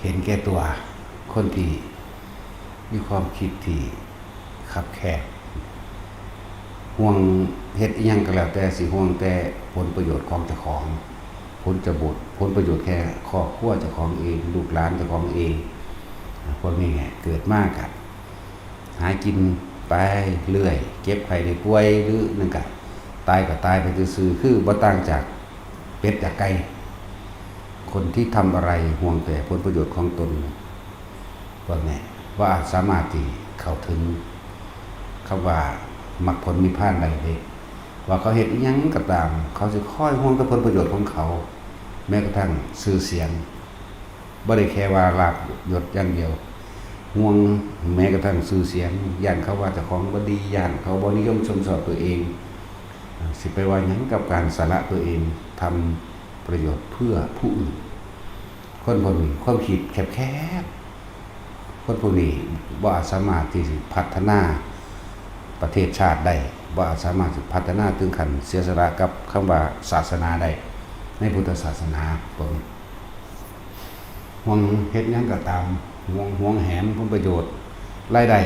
เห็นแก่ตัวคนที่มีความคิดที่คับแคบห่วงเฮ็ดอิหยังก็แล้วแต่สิห่วงแต่ผลประโยชน์ของเจ้าของผลประโยชน์แค่ครอบครัวเจ้าของเองลูกหลานเจ้าของเองพวกนี้ไงเกิดมากกันหากินไปเรื่อยเก็บไข้ได้ป่วยหรือนั่นก็ตายก็ตายไปซื่อๆคือบ่ต่างจากเป็ดจากไก่คนที่ทำอะไรห่วงแต่ผลประโยชน์ของตนพวกนี้ว่าสามารถที่เข้าถึงคำว่ามรรคผลนิพพานได้เลยว่าเขาเฮ็ดอิหยังก็ตามเขาสิคอยห่วงแต่ผลประโยชน์ของเขาแม้กระทั่งชื่อเสียงบ่ได้แค่ว่าลาภยศอย่างเดียวห่วงแม้กระทั่งชื่อเสียงย่านเขาว่าเจ้าของบ่ดีย่านเขาบ่นิยมชมชอบตัวเองสิไปว่าหยังกับการสละตัวเองทำประโยชน์เพื่อผู้อื่นคนพวกนี้ความคิดแคบๆคนพวกนี้บ่สามารถที่จะพัฒนาประเทศชาติได้บ่สามารถพัฒนาถึงขั้นเสียสละกับคำว่าศาสนาได้ในพุทธศาสนาพวกนี้ห่วงเฮ็ดหยังก็ตามห่วงแหนผลประโยชน์รายได้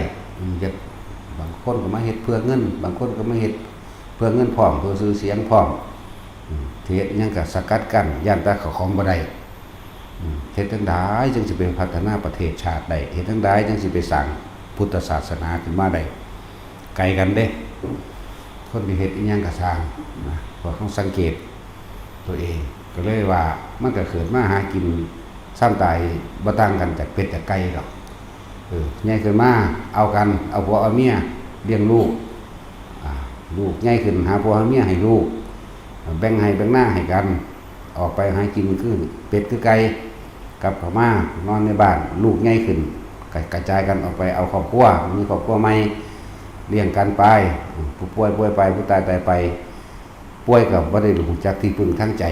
บางคนก็มาเฮ็ดเพื่อเงินบางคนก็มาเฮ็ดเพื่อเงินพร้อมเพื่อซื้อเสียงพร้อมเฮ็ดหยังก็สกัดกั้นย่านตาของบ่ได้เฮ็ดจังได๋จึงสิไปพัฒนาประเทศชาติได้เฮ็ดจังได๋จึงสิไปสร้างพุทธศาสนาขึ้นมาได้ไกลกันเด้คนที่เฮ็ดอีหยังก็สร้างนะเพราะต้องสังเกตตัวเองก็เลยว่ามันก็เกิดมาหากินซ้ำตายบ่ต่างกันจากเป็ดจากไก่ดอกใหญ่ขึ้นมาเอากันเอาผัวเอาเมียเลี้ยงลูกลูกใหญ่ขึ้นหาผัวหาเมียให้ลูกแบ่งให้แบ่งหน้าให้กันออกไปหากินคือเป็ดคือไก่กลับเข้ามานอนในบ้านลูกใหญ่ขึ้นกระจายกันออกไปเอาครอบครัวมีครอบครัวใหม่เลี้ยงกันไปผู้ป่วยไปผู้ตายไปป่วยก็บ่ได้รู้จักที่พึ่งทางใจ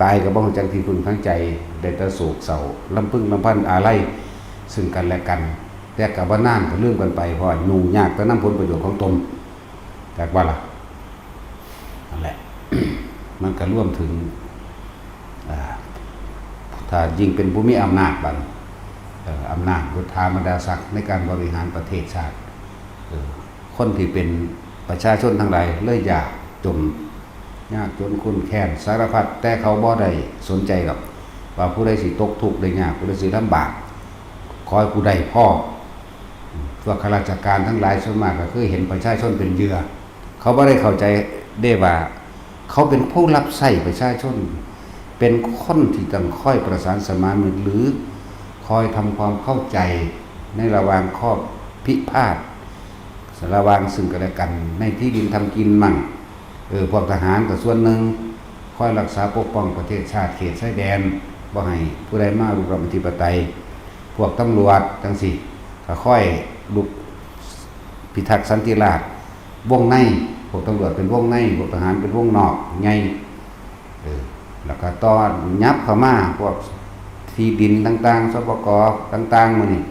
ตายก็บ่รู้จักที่พึ่งทางใจได้แต่โศกเศร้าลำพึงลำพันอาลัยซึ่งกันและกันแต่ก็บ่นานก็ลืมกันไปเพราะยุ่งยากแต่นำผลประโยชน์ของตนจากว่าล่ะนั่นแหละ มันก็ร่วมถึงถ้ายิ่งเป็นผู้มีอำนาจบัดอำนาจบุตรามดาศักดิ์ในการบริหารประเทศชาติคนที่เป็นประชาชนทั้งหลายเลยอยากจนยากจนคุณแค้นสารพัดแต่เขาบ่ได้สนใจหรอกว่าผู้ใดสิตกทุกข์ได้ยากผู้ใดสิลำบากขอให้ผู้ใดพ่อพวกข้าราชการทั้งหลายส่วนมากก็คือเห็นประชาชนเป็นเหยื่อเขาบ่ได้เข้าใจได้ว่าเขาเป็นผู้รับใช้ประชาชนเป็นคนที่ต้องคอยประสานสมานหรือคอยทำความเข้าใจในระหว่างข้อพิพาทระหว่างซึ่งกันและกันในที่ดินทำกินมั่งพวกทหารก็ส่วนหนึ่งคอยรักษาปกป้องประเทศชาติเขตชายแดนบ่ให้ผู้ใดมารุกรานอธิปไตยพวกตำรวจจังซี่ก็ค่อยลุกพิทักษ์สันติราษฎร์วงในพวกตำรวจเป็นวงในพวกทหารเป็นวงนอกไงแล้วก็ตอนยับเข้ามาพวกที่ดินต่างๆสปกต่างๆมื้อนี้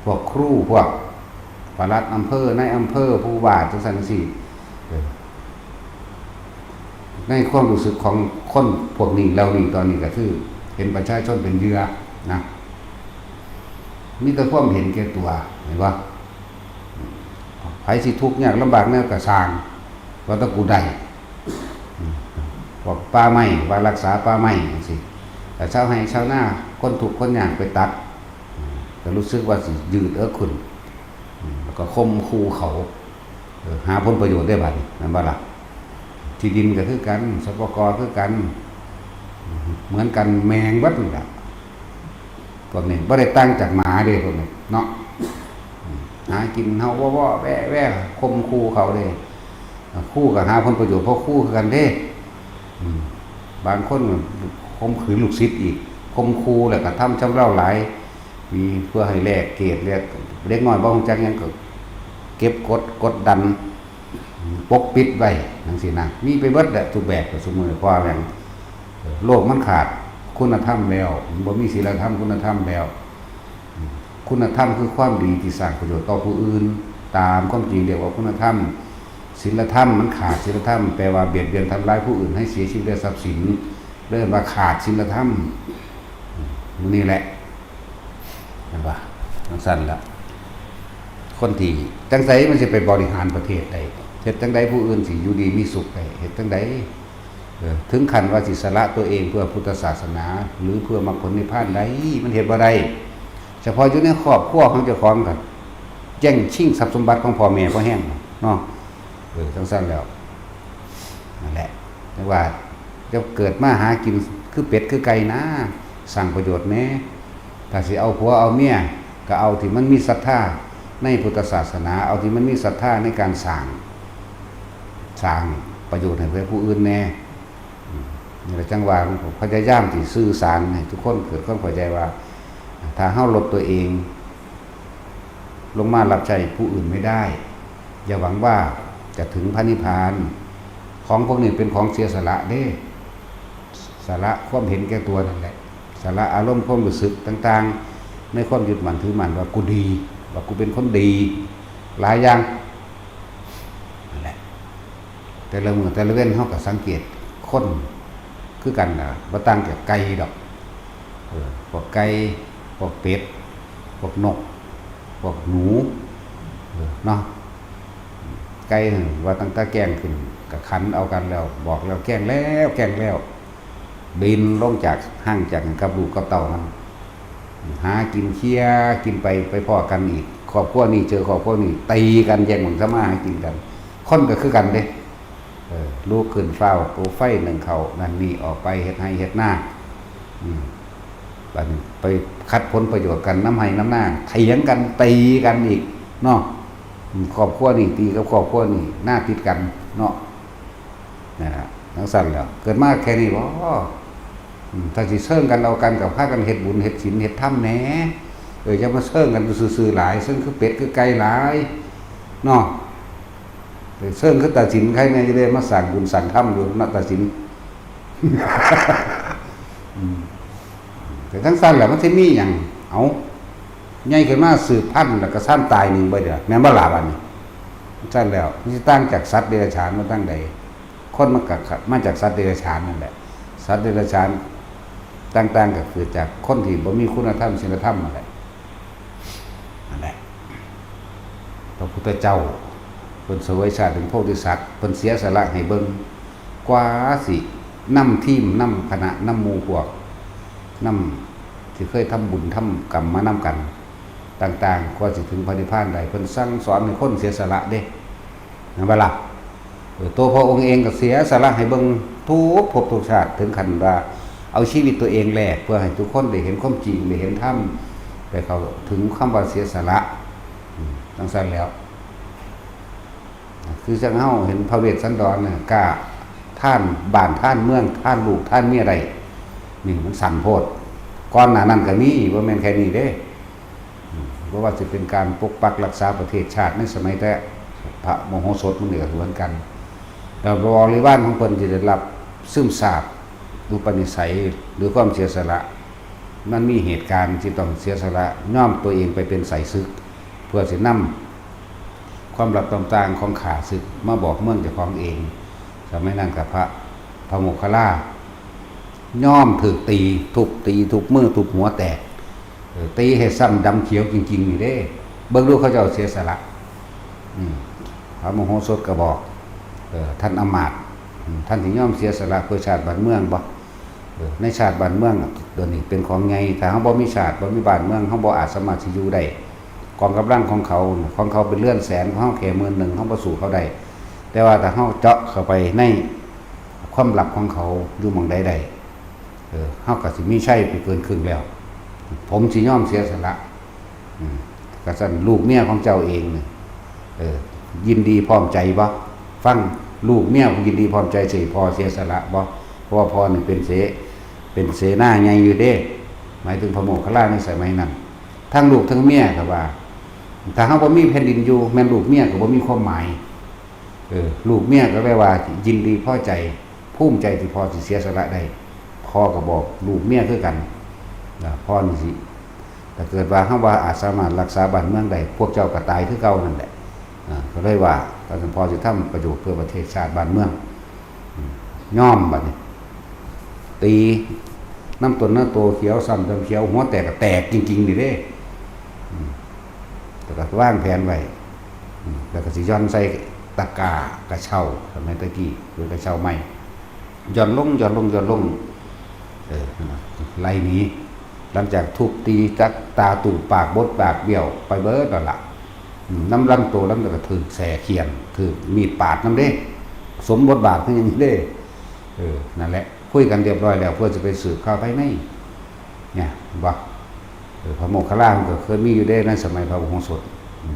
พวกครูพวกปลัดอำเภอในอำเภอผู้ว่าจังซั่นจังซี่ในความรู้สึกของคนพวกนี้แล้วนี่ตอนนี้ก็คือเห็นประชาชนเป็นเหยื่อนะมีแต่ความเห็นแก่ตัวเห็นบ่ไผสิทุกข์ยากลำบากแนวก็สร้างว่าต้องกูได้พวกป่าไม้ว่ารักษาป่าไม้จังซี่แต่ชาวไร่ชาวนาคนทุกข์คนยากไปตัดก็รู้สึกว่าสิยืดขึ้นแล้วก็ข่มขู่เขาหาผลประโยชน์ได้บัดนี้นั่นบ่ล่ะที่ดินก็คือกันสปกคือกันเหมือนกันแมงวัดนี่ล่ะพวกนี้บ่ได้ตั้งจากหมาเด้พวกนี้เนาะหากินเฮาว่อๆแว่ๆข่มขู่เขาเด้คู่ก็หาผลประโยชน์เพราะคู่คือกันเด้บางคนข่มขืนลูกศิษย์อีกข่มขู่แล้วก็ทำชำเราหลายมีเพื่อให้แลกเกรดเล็กน้อยบ่ฮู้จักหยังก็เก็บกดดันปกปิดไว้จังซี่นะมีไปเบิดแหละทุกแบบก็ซุมื้อเพราะว่าอย่างโลกมันขาดคุณธรรมแล้วบ่มีศีลธรรมคุณธรรมแล้วคุณธรรมคือความดีที่สร้างประโยชน์ต่อผู้อื่นตามความจริงเรียกว่าคุณธรรมศีลธรรมมันขาดศีลธรรมแปลว่าเบียดเบียนทำร้ายผู้อื่นให้เสียชีวิตและทรัพย์สินเรียกว่าขาดศีลธรรมนี่แหละ ห็นป่ะทั้งสั้นแล้วคนที่จังไดมันจะไปบริหารประเทศได้เฮ็ดจังไดผู้อื่นสิอยู่ดีมีสุขได้เฮ็ดจังไดถึงขั้นว่าสิสละตัวเองเพื่อพุทธศาสนา หรือเพื่อมรรคผลนิพพานได้มันเฮ็ดบ่ได้เฉพาะอยู่ในครอบครัวของเจ้าของก็แย่งชิงทรัพย์สมบัติของพ่อแม่บ่แห้งเนาะจังซั่นแล้วนั่นแหละแต่ว่าจะเกิดมาหากินคือเป็ดคือไก่นะสร้างประโยชน์แม้ถ้าสิเอาผัวเอาเมียก็เอาที่มันมีศรัทธาในพุทธศาสนาเอาที่มันมีศรัทธาในการสร้างประโยชน์ให้เพื่อผู้อื่นแน่นี่แหละจังหวะผมพยายามที่สื่อสารให้ทุกคนเกิดความเข้าใจว่าถ้าเฮาลดตัวเองลงมารับใช้ผู้อื่นไม่ได้อย่าหวังว่าจะถึงพระนิพพานของพวกนี้เป็นของเสียสละเด้สละความเห็นแก่ตัวนั่นแหละสละอารมณ์ความรู้สึกต่างๆในความยึดมั่นถือมั่นว่ากูดีว่ากูเป็นคนดีหลายอย่างนั่นแหละแต่ละมื้อแต่ละเว้นเฮาก็สังเกตคนคือกันน่ะบ่ต่างจากไก่ดอกพวกไก่พวกเป็ดพวกนกพวกหนูเนาะไก่ว่าตั้งแต่แกล้งขึ้นก็ขันเอากันแล้วบอกแล้วแกล้งแล้วบินลงจากห้างจากกับลูกกับเต่ามันหากินเคี้ยกินไปพ่อกันอีกครอบครัวนี้เจอครอบครัวนี้ตีกันแย่งหมุนสมาหากินกันคนก็คือกันเด้ลูกขึ้นเฝ้าปูไฟหนึ่งเขานั่นนี่ออกไปเฮ็ดให้เฮ็ดหน้าบัดนี้ไปคัดผลประโยชน์กันน้ำให้น้ำหน้าเถียงกันตีกันอีกเนาะครอบครัวนี่ตีกับครอบครัวนี่หน้าติดกันเนาะนี่นะทั้งสั้นแล้วเกิดมาแค่นี้บ่ถ้าสิเชิงกันเอากันกับพากันเฮ็ดบุญเฮ็ดศีลเฮ็ดธรรมแหน่จะมาเชิงกันซื่อๆหลายซึ่งคือเป็ดคือไก่หลายเนาะเชิงคือตัดสินใครแม่จะได้มาสั่งบุญสั่งธรรมอยู่นักตัดสินแต่ทั้งสั้นแล้วมันสิมีหยังเอาใหญ่ขึ้นมาสืบพันธุ์แล้วก็สั้นตายนึงบ่เด้อแม่นบ่ล่ะบัดนี้สั้นแล้วมันสิต่างจากสัตว์เดรัจฉานมันตั้งใดคนมันก็มาจากสัตว์เดรัจฉานนั่นแหละสัตว์เดรัจฉานต่างๆก็คือจากคนที่บ่มีคุณธรรมศีลธรรมนั่นแหละพระพุทธเจ้าเพิ่นเสวยชาติเป็นโพธิสัตว์เพิ่นเสียสละให้เบิ่งกว่าสินำทีมนำคณะนำหมู่พวกนำที่เคยทำบุญทำกรรมมานำกันต่างๆกว่าสิถึงพระนิพพานได้เพิ่นสั่งสอนให้คนเสียสละเด้นั่นบ่ล่ะตัวพระองค์เองก็เสียสละให้เบิ่งทุกภพทุกชาติถึงขั้นว่าเอาชีวิตตัวเองแลกเพื่อให้ทุกคนได้เห็นความจริงได้เห็นธรรมได้เข้าถึงคำว่าเสียสละจังซั่นแล้วคือจังเฮาเห็นพระเวสสันดรน่ะกล้าท่านบ้านท่านเมืองท่านลูกท่านเมียใดนี่มันสั่นโพดก่อนหน้านั้นก็มีบ่แม่นแค่นี้เด้เพราะว่าสิเป็นการปกปักรักษาประเทศชาติในสมัยแต่พระมโหสถมันเหนือเหมือนกันแต่บริวารของเพิ่นสิได้รับซึมซาบอุปนิสัยหรือความเสียสละมันมีเหตุการณ์ที่ต้องเสียสละย่อมตัวเองไปเป็นไสศึกเพื่อสินำความลับต่างๆของข้าศึกมาบอกเมืองเจ้าของเองสมัยนั้นกับพระโมคคัลลาย่อมถูกตีทุกมือทุกหัวแตกตีให้ซ้ำดำเขียวจริงๆนี่เด้เบิ่งดูเขาเจ้าเสียสละพระมโหสถก็บอกท่านอมาตย์ท่านถึงย่อมเสียสละเพื่อชาติบ้านเมืองบ่ในชาติบ้านเมืองเดี๋ยวนี้เป็นของไงถ้าเฮาบ่มีชาติบ่มีบ้านเมืองเฮาบ่อาจสามารถสิอยู่ได้กองกำลังของเขาเป็นเลื่อนแสนของเฮาแค่10,000เฮาบ่สู้เขาได้แต่ว่าถ้าเฮาเจาะเข้าไปในความลับของเขาอยู่หม่องใดเฮาก็สิมีชัยไปเกินครึ่งแล้วผมสิยอมเสียสละก็ซั่นลูกเมียของเจ้าเองยินดีพร้อมใจบ่ฟังลูกเมียยินดีพร้อมใจสิพ่อเสียสละบ่เพราะว่าพ่อนี่เป็นเสนาใหญ่อยู่เด้หมายถึงพระโมคคัลลาในสมัยนั้นทั้งลูกทั้งเมียก็ว่าถ้าเฮาบ่มีแผ่นดินอยู่แม่นลูกเมียก็บ่มีความหมายลูกเมียก็แปลว่ายินดีพอใจภูมิใจที่พ่อสิเสียสละได้พ่อก็บอกลูกเมียคือกันพ่อนี่สิถ้าเกิดว่าเฮาว่าอาจสามารถรักษาบ้านเมืองได้พวกเจ้าก็ตายคือเก่านั่นแหละก็เลยว่าตอนพ่อสิทำประโยชน์เพื่อประเทศชาติบ้านเมืองย่อมบัดนี้ตีน้ำต้นน้ำโตเขียวซ้ำเขียวหัวแตกก็แตกจริงๆนี่เด้ แต่ก็วางแผนไว้แล้วก็สิย้อนใส่ตะกร้ากระเช้าสมัยตะกี้หรือกระเช้าใหม่ย้อนลงไล่หนีหลังจากทุบตีจักตาตูปากบดปากเบี้ยวไปเบิดนั่นล่ะน้ำลำตัวแล้วก็ถือแสเขียนถือมีดปาดน้ำเด้สมบทบาทเพิ่นอย่างนี้เด้นั่นแหละคุยกันเรียบร้อยแล้วเพื่อจะไปสืบข่าวภายในเนี่ยบ่พระโมคคัลลาก็เคยมีอยู่ได้ในสมัยพระวงศ์สด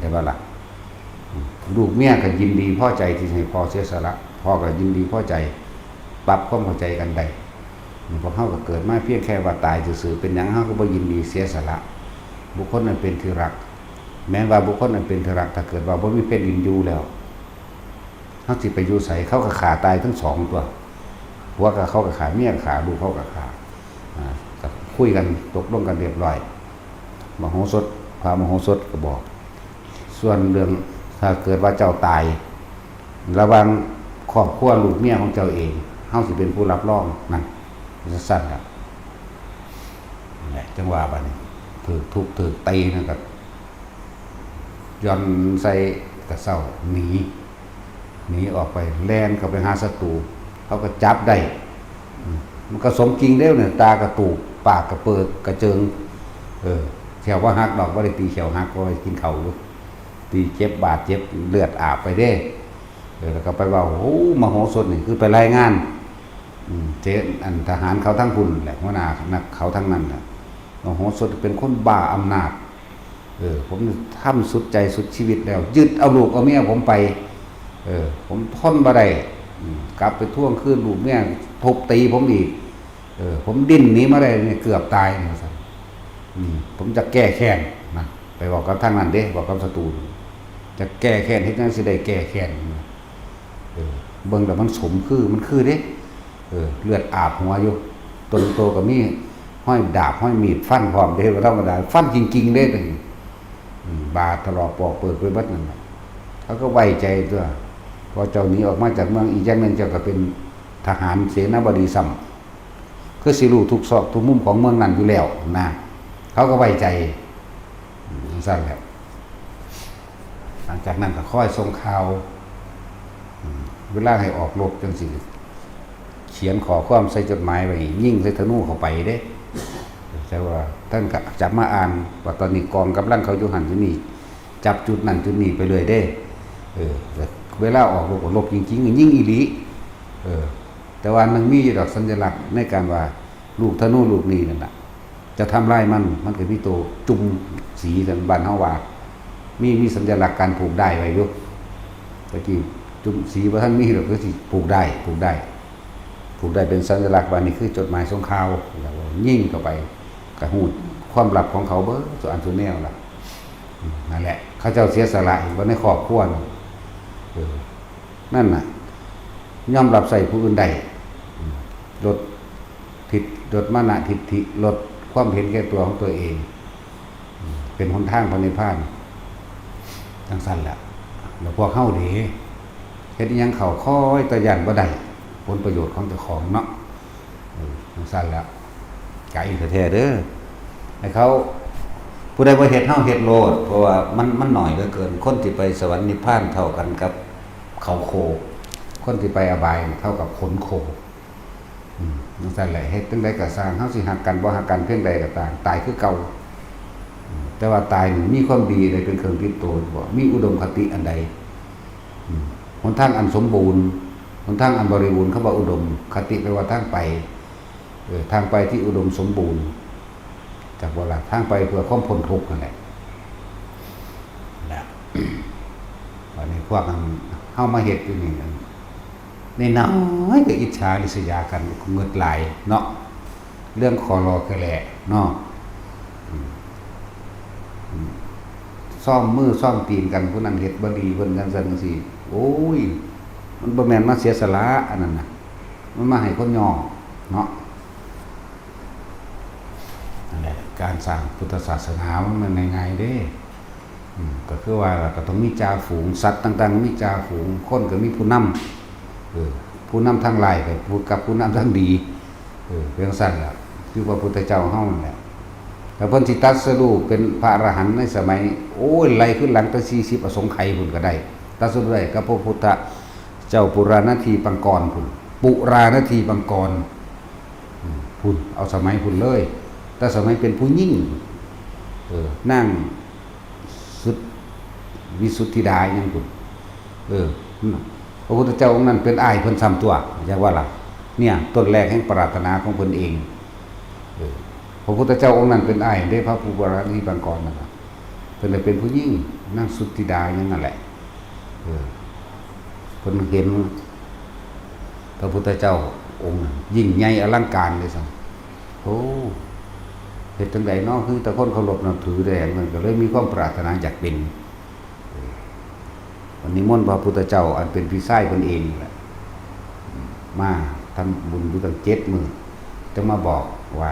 ได้บ่ล่ะลูกเมียก็ยินดีพอใจที่ให้พ่อเสียสละพ่อก็ยินดีพอใจปรับความเข้าใจกันได้พวกเฮาก็เกิดมาเพียงแค่ว่าตายซื่อๆเป็นหยังเฮาก็บ่ยินดีเสียสละบุคคลนั้นเป็นที่รักแม้ว่าบุคคลนั้นเป็นที่รักถ้าเกิดว่าบ่มีเพศยินอยู่แล้วเฮาสิไปอยู่ไสเขาก็ฆ่าตายทั้งสองตัวผัวก็เขาก็ฆ่าเมียก็ฆ่าลูกเขาก็ฆ่าก็คุยกันตกลงกันเรียบร้อยมโหสถพระมโหสถก็บอกส่วนเรื่องถ้าเกิดว่าเจ้าตายระวังครอบครัวลูกเมียของเจ้าเองเฮาสิเป็นผู้รับรองนั่นจะสั้นครับนี่แหละจังหวะบัดนี้ถูกทุบถูกตีนั่นก็ย้อนใส่กระเซ้าหนีออกไปแล่นเข้าไปหาศัตรูเขาก็จับได้มันก็สมจริงแล้วเนี่ยตากระตูกปากกระเปิดกระเจิงแขวว่าหักดอกบ่ได้ตีแขวหักก็ไปกินเข่าอยู่ตีเจ็บบาดเจ็บเลือดอาบไปเด้แล้วก็ไปว่าโอ้มโหสถนี่คือไปรายงานเจ๊อันทหารเขาทั้งพุ่นแหละหัวหน้านักเขาทั้งนั้นน่ะมโหสถเป็นคนบ้าอำนาจผมทำสุดใจสุดชีวิตแล้วยึดเอาลูกเอาเมียผมไปผมทนบ่ได้กลับไปท่วงคืนลูกเมียทุบตีผมอีกผมดิ้นหนีมาได้เนี่ยเกือบตายเนี่ยสั่นผมจะแก้แค้นนะไปบอกกับทางนั้นเด้บอกกับศัตรูจะแก้แค้นเฮ็ดจังสิได้แก้แค้นเบิ่งแล้วมันสมมันคือเด้เลือดอาบหัวอยู่ต้นโตก็มีห้อยดาบห้อยมีดฟันพร้อมเด้บ่ธรรมดาฟันจริงๆเด้บาดถลอกปอกเปิดไปเบิดนั่นเขาก็ไว้ใจตัวพอเจ้าหนีออกมาจากเมืองอีกอย่างนึงเจ้าก็เป็นทหารเสนาบดีซ้ำคือสิรู้ทุกซอกทุกมุมของเมืองนั้นอยู่แล้วนะเขาก็ไว้ใจสั่นแหละหลังจากนั้นก็ค่อยส่งข่าวเวลาให้ออกรบจังสิเขียนขอความใส่จดหมายไว้ยิ่งใส่ธนูเข้าไปเด้แต่ว่าท่านก็จับมาอ่านว่าตอนนี้กองกำลังเขาอยู่หันอยู่นี่จับจุดนั้นจุดนี้ไปเลยเด้เวลาออกรบก็รบจริงๆยิ่งอีหลีแต่ว่ามันมีดอกสัญลักษณ์ในการว่าลูกธนูลูกนี้นั่นน่ะจะทำลายมันก็มีตัวจุ่มสีกันบ้านเฮาว่ามีสัญลักษณ์การผูกได้ไว้อยู่ตะกี้จุ่มสีบ่ทันมีดอกก็สิผูกได้เป็นสัญลักษณ์ว่านี่คือจดหมายส่งข่าวแล้วยิ่งเข้าไปกระหูดความลับของเขาเบ้อส่วนอันตัวแนวล่ะนั่นแหละเขาเจ้าเสียสละว่าในครอบครัวนั่นน่ะยอมรับใส่ผู้อื่นได้ลดมานะทิฏฐิลดความเห็นแก่ตัวของตัวเองเป็นหนทางพระนิพพานจังซั่นแหละแล้วพวกเฮาเด้เฮ็ดอิหยังเข้าคอยตะยันบ่ได้ผลประโยชน์ของเจ้าของเนาะจังซั่นแล้วไกลแท้ๆเด้อให้เขาผู้ใดบ่เฮ็ดเฮาเฮ็ดโลดเพราะว่ามันน้อยเหลือเกินคนที่ไปสวรรค์นิพพานเท่ากันกับเขาโคคนที่ไปอบายเท่ากับขนโคจังซั่นแหละเฮ็ดจังได๋ก็สร้างเฮาสิหักกันบ่หักกันเพียงใดก็ตามตายคือเก่าแต่ว่าตายนี่มีความดีใดเป็นเครื่องติดตัวบ่มีอุดมคติอันใดหนทางอันสมบูรณ์หนทางอันบริบูรณ์เขาว่าอุดมคติแปลว่าทางไปทางไปที่อุดมสมบูรณ์จากว่าทางไปเพื่อความพ้นทุกข์นั่นแหละนะวันนี้พวกเฮามาเฮ็ดอยู่นี่ในน้อยก็อิจฉาริษยากันเงิดหลายเนาะเรื่องคอรอแกแหละเนาะซ่อมมือซ่อมตีนกันผู้นั้นเฮ็ดบ่ดีเพิ่นจังซั่นจังซี่โอ้ยมันบ่แม่นมาเสียสละอันนั้นน่ะมันมาให้คนย่อเนาะนั่นแหละการสร้างพุทธศาสนามันง่ายๆเด้ก็คือว่าก็ต้องมีจ่าฝูงสัตว์ต่างๆมีจ่าฝูงคนก็มีผู้นำผู้นำทางลายกับผู้นำทางดีเป็นซั่นล่ะคือพระพุทธเจ้าเฮานั่นแหละ แต่เพิ่นสิตรัสรู้เป็นพระอรหันต์ในสมัยโอ้ยไล่ขึ้นหลังตั้ง40อสงไขยพุ่นก็ได้ตรัสรู้ได้กับพระพุทธเจ้าปุราณทีปังกรพุ่นปุราณทีปังกรพุ่นเอาสมัยพุ่นเลยแต่สมัยเป็นผู้หญิงนั่งสุดวิสุทธิดายังพุ่นพระพุทธเจ้าองค์นั้นเป็นอ้ายเพิ่นซ้ำตัวอย่างว่าล่ะเนี่ยต้นแรกแห่งปรารถนาของเพิ่นเองพระพุทธเจ้าองค์นั้นเป็นอ้ายได้พระปุราณทีปังกรนะครับเพิ่นเลยเป็นผู้หญิงนั่งสุทธิดาอย่างนั้นแหละเพิ่นเห็นพระพุทธเจ้าองค์ยิ่งใหญ่อลังการเลยสั่งโอ้เฮ็ดจังไดเนาะคือแต่คนเคารพนับถือแดงมันก็เลยมีความปรารถนาอยากเป็นวันนี้มนต์พระพุทธเจ้าอันเป็นพี่ชายเพิ่นเองแหละมาทำบุญอยู่ตั้ง7 มื้อจะมาบอกว่า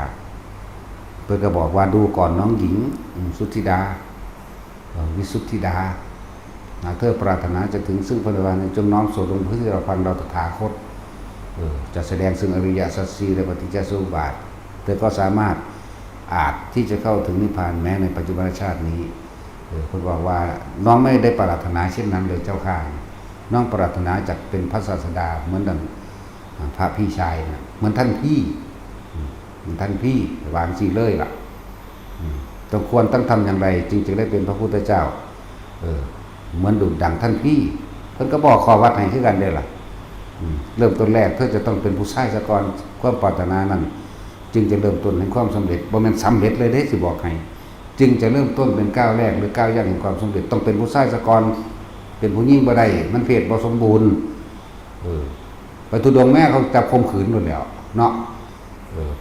เพิ่นก็บอกว่าดูก่อนน้องหญิงสุทธิดาวิสุทธิดาเธอปรารถนาจะถึงซึ่งพระนิพพานจงน้อมโสดลงเพื่อที่เราฟังเราตถาคตจะแสดงซึ่งอริยสัจสี่และปฏิจจสมุปบาทเธอก็สามารถอาจที่จะเข้าถึงนิพพานแม้ในปัจจุบันชาตินี้เพิ่นบอกว่าน้องไม่ได้ปรารถนาเช่นนั้นเลยเจ้าข้าน้องปรารถนาจะเป็นพระศาสดาเหมือนดังพระพี่ชายนะเหมือนท่านพี่วางสีเลยล่ะต้องควรต้องทำอย่างไรจึงจะได้เป็นพระพุทธเจ้าเหมือนดุจดังท่านพี่เพิ่นก็บอกข้อวัดให้คือกันเด้อล่ะเริ่มต้นแรกเธอจะต้องเป็นผู้ชายซะก่อนความปรารถนานั้นจึงจะเริ่มต้นแห่งความสำเร็จบ่แม่นสำเร็จเลยเด้สิบอกให้จึงจะเริ่มต้นเป็นก้าวแรกหรือก้าวย่างแห่งความสำเร็จต้องเป็นผู้ชายซะก่อนเป็นผู้หญิงบ่ได้มันเพศบ่สมบูรณ์ไปทุดงแม่เขาจับข่มขืนหมดแล้วเนาะ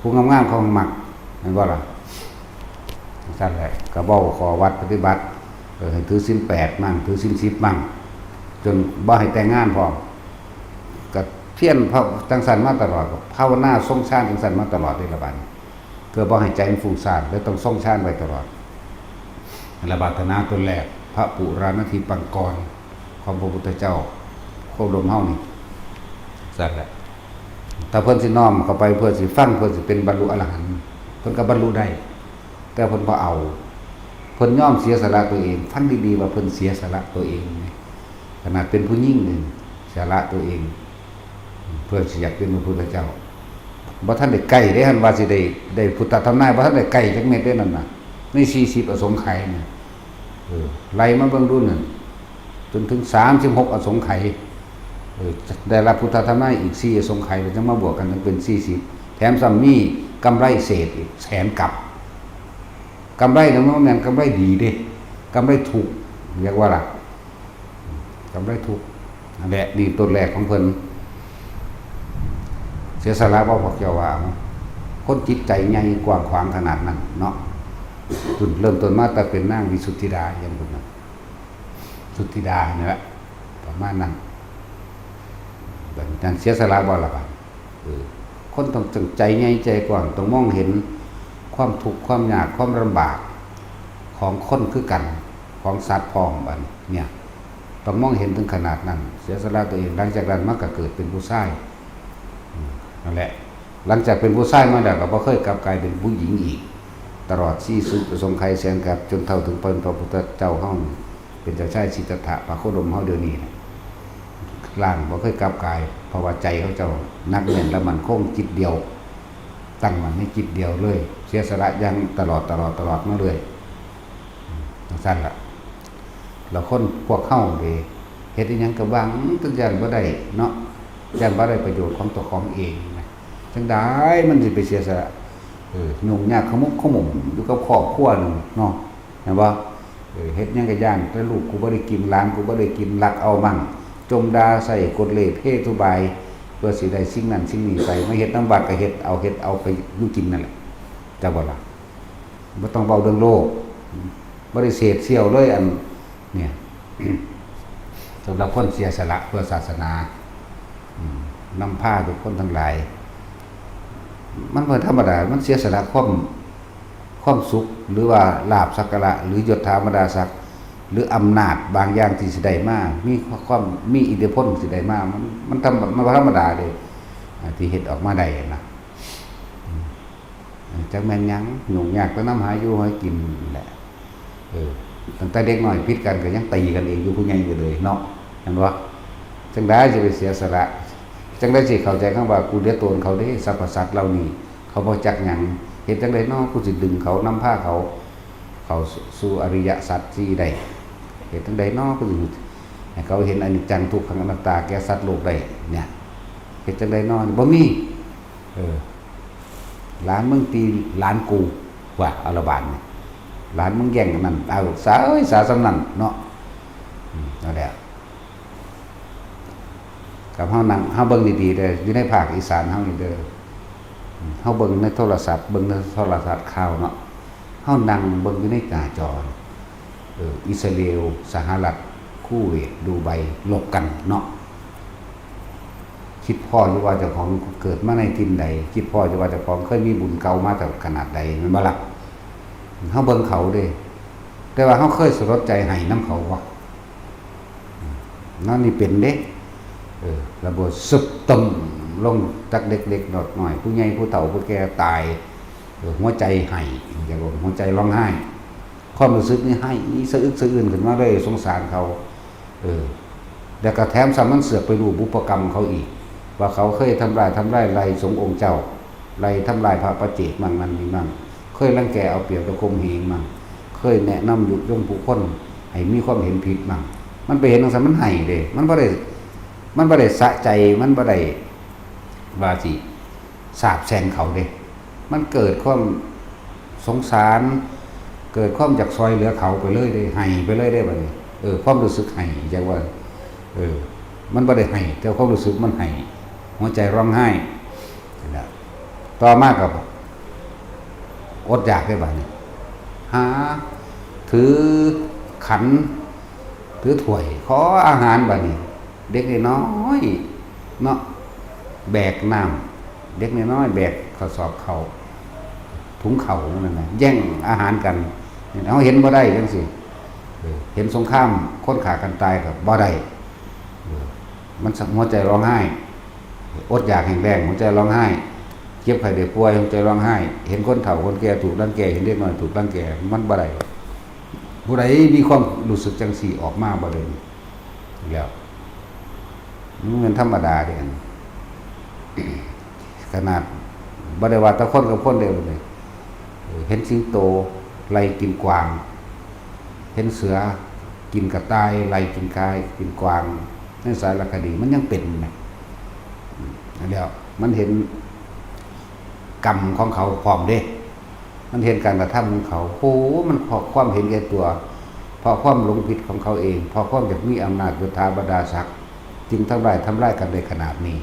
ผู้งามๆเขามักแม่นบ่ล่ะซั่นแหละก็เว้าขอวัดปฏิบัติให้ถือศีล8มั่งถือศีล10มั่งจนบ่ให้แต่งงานพร้อมก็เพียรพระจังสันมาตลอดภาวนาทรงฌานจังสันมาตลอดในระบาดเพื่อบ่ให้ใจมันฟุ้งซ่านและต้องทรงฌานไว้ตลอดระบาดนาต้นแรกพระปุราณทีปังกรของพระพุทธเจ้าโคดมเฮานี่ซั่นแหละถ้าเพิ่นสิน้อมเข้าไปเพื่อสิฟังเพื่อสิเป็นบรรลุอรหันต์เพิ่นก็บรรลุได้แต่เพิ่นบ่เอาเพิ่นยอมเสียสละตัวเองฟังดีๆว่าเพิ่นเสียสละตัวเองขนาดเป็นผู้หญิงนึงเสียสละตัวเองเพื่อสิอยากเป็นพระพุทธเจ้าบ่ทันได้ใกล้ได้หั่นว่าสิได้พุทธธรรมนายบ่ทันได้ใกล้จักเม็ดได้นั่นน่ะใน40อสงไขยนี่ไล่มาเบิ่งดูนั่นจนถึง36อสงไขยได้รับพุทธธรรมนายอีก4อสงไขยแล้วจะมาบวกกันถึงเป็น40แถมซ้ำมีกำไรเศษอีกแสนกับกำไรนั้นมันแม่นกำไรดีเด้กำไรถูกเรียกว่าล่ะกำไรถูกนั่นแหละนี่ต้นแรกของเพิ่นเสียสละบ่พอเจ้าว่าคนจิตใจใหญ่กว้างขวางขนาดนั้นเนาะเริ่มต้นมาแต่เป็นนางวิสุทธิดาอย่างพุ่นน่ะสุทธิดานี่แหละประมาณนั้นแบบนั้นเสียสละบ่ล่ะบัดคนต้องใจใหญ่ใจกว้างต้องมองเห็นความทุกข์ความยากความลำบากของคนคือกันของสัตว์พ้องบัดเนี่ยต้องมองเห็นถึงขนาดนั้นเสียสละตัวเองหลังจากนั้นมันก็เกิดเป็นผู้ชายนั่นแหละหลังจากเป็นผู้ชายมาแล้วก็บ่เคยกลับกลายเป็นผู้หญิงอีกตลอด40อสงไขยแสนกับจนเท่าถึงเป็นพระพุทธเจ้าเฮาเป็นเจ้าชายสิทธัตถะพระโคดมเฮาเดี๋ยวนี้ร่างบ่เคยกลับกลายเพราะว่าใจเขาเจ้านักแน่นและมั่นคงจิตเดียวตั้งมันให้จิตเดียวเลยเสียสละอย่างตลอดมาเรื่อยซั่นล่ะแล้วคนพวกเฮาเด้เฮ็ดอีหยังก็บางทุกอย่างบ่ได้เนาะย่านบ่ได้ประโยชน์ของตัวของเองนะจังได๋มันสิไปเสียสละยุ่งยากขมุกขมุมอยู่กับครอบครัวนึงเนาะเห็นบ่เฮ็ดหยังก็ย่านแต่ลูกกูบ่ได้กินหลานกูบ่ได้กินลักเอามั่งจมด่าใส่กดเหล่เพทุบายเพื่อสิได้สิ่งนั้นสิ่งนี้ไปไม่เฮ็ดน้ำบาดก็เฮ็ดเอาไปอยู่กินนั่นแหละจักบ่ล่ะบ่ต้องเว้าเรื่องโลกบ่ได้เสพเสี่ยวเลยอันเนี่ยสำหรับคนเสียสละเพื่อศาสนานำพาทุกคนทั้งหลายมันบ่ธรรมดามันเสียสละความสุขหรือว่าลาภสักการะหรือยศถาบรรดาศักดิ์หรืออำนาจบางอย่างที่สิได้มามีอิทธิพลสิได้มามันบ่ธรรมดาเด้ที่เฮ็ดออกมาได้นะ จักแม่นหยังยุ่งยากแต่น้ำหาอยู่ให้กินแหละตั้งแต่เด็กน้อยพิษกันก็ยังตีกันเองอยู่ผู้ใหญ่อยู่เลยเนาะเห็นบ่จังได๋สิไปเสียสละจังได๋สิเข้าใจคำว่ากูเดือดร้อนเขาเด้สรรพสัตว์เหล่านี้เขาบ่จักหยังเฮ็ดจังได๋เนาะกูสิดึงเขานำพาเขาสู่อริยสัจที่ได้เฮ็ดจังได๋เนาะกูสิให้เขาเห็นอนิจจังทุกขังอนัตตาแก่สัตว์โลกได้เนี่ยเฮ็ดจังได๋เนาะบ่มีหลานมึงตีหลานกูว่าอรบานนี่หลานมึงแย่งกันนั่นเอาสาเอ้ยสาสำนั่นเนาะนั่นแหละกับเฮานั่งเฮาเบิ่งดีๆเด้ออยู่ในภาคอีสานเฮานี่เด้อเฮาเบิ่งในโทรศัพท์เบิ่งในโทรทัศน์ข่าวเนาะเฮานั่งเบิ่งอยู่ในหน้าจออิสราเอลสหรัฐคูเวตดูไบลบกันเนาะคิดพ่ออยู่ว่าเจ้าของเกิดมาในทินใดคิดพ่ออยู่ว่าเจ้าของเคยมีบุญเก่ามาแต่ขนาดใดแม่นบ่ล่ะเฮาเบิ่งเขาเด้แต่ว่าเฮาเคยสลดใจให้นำเขาบ่นั่นนี่เป็นเด้ระบบสุบตึมลงจากเด็กๆน้อยผู้ใหญ่ผู้เฒ่าผู้แก่ตายหัวใจให้อย่าบอกหัวใจร้องไห้ความรู้สึกนี่ให้สะอึกสะอื้นขึ้นมาเลยสงสารเขาแล้วก็แถมซ้ำมันเสือกไปรู้บุพกรรมเขาอีกว่าเขาเคยทำลายไล่สงองค์เจ้าไล่ทำลายพระประเจกมั่งนั่นนี่มั่งเคยรังแกเอาเปรียบตะคมเหงมั่งเคยแนะนำยุยงผู้คนให้มีความเห็นผิดมั่งมันไปเห็นตรงนั้นมันให้เด้มันบ่ได้สะใจมันบ่ได้ว่าสิสาบแช่งเขาเด้มันเกิดความสงสารเกิดความจากซอยเหลือเขาไปเลยได้ให้ไปเลยได้บัดนี้ความรู้สึกให้จังว่ามันบ่ได้ให้แต่ความรู้สึกมันให้หัวใจร้องไห้นั่นต่อมาก็อดอยากได้บัดนี้หาถือขันถือถ้วยขออาหารบัดนี้เด็กน้อยเนาะแบกน้ำเด็กน้อยแบกกระสอบเขาถุงเข่านั่นน่ะแย่งอาหารกันเฮาเห็นบ่ได้จังซี่เห็นสงครามคนฆ่ากันตายก็บ่ได้มันหัวใจร้องไห้อดอยากแห้งแล้งหัวใจร้องไห้เจ็บไข้ได้ป่วยหัวใจร้องไห้เห็นคนเฒ่าคนแก่ถูกรังแกเห็นเด็กน้อยถูกรังแกมันบ่ได้ผู้ใดมีความรู้สึกจังซี่ออกมาบ่ได้แล้วมันเป็นธรรมดาเด้ขนาดบ่ได้ว่าแต่คนกับคนเดียวเลยเห็นสิงโตไล่กินกวางเห็นเสือกินกระต่ายไล่กินกายกินกวางในสารคดีมันยังเป็นนะแล้วมันเห็นกรรมของเขาพร้อมเด้มันเห็นการกระทำของเขาโหมันเพราะความเห็นแก่ตัวเพราะความหลงผิดของเขาเองเพราะความอยากมีอำนาจยศถาบรรดาศักดิ์จึงทำลายกันในขนาดนี้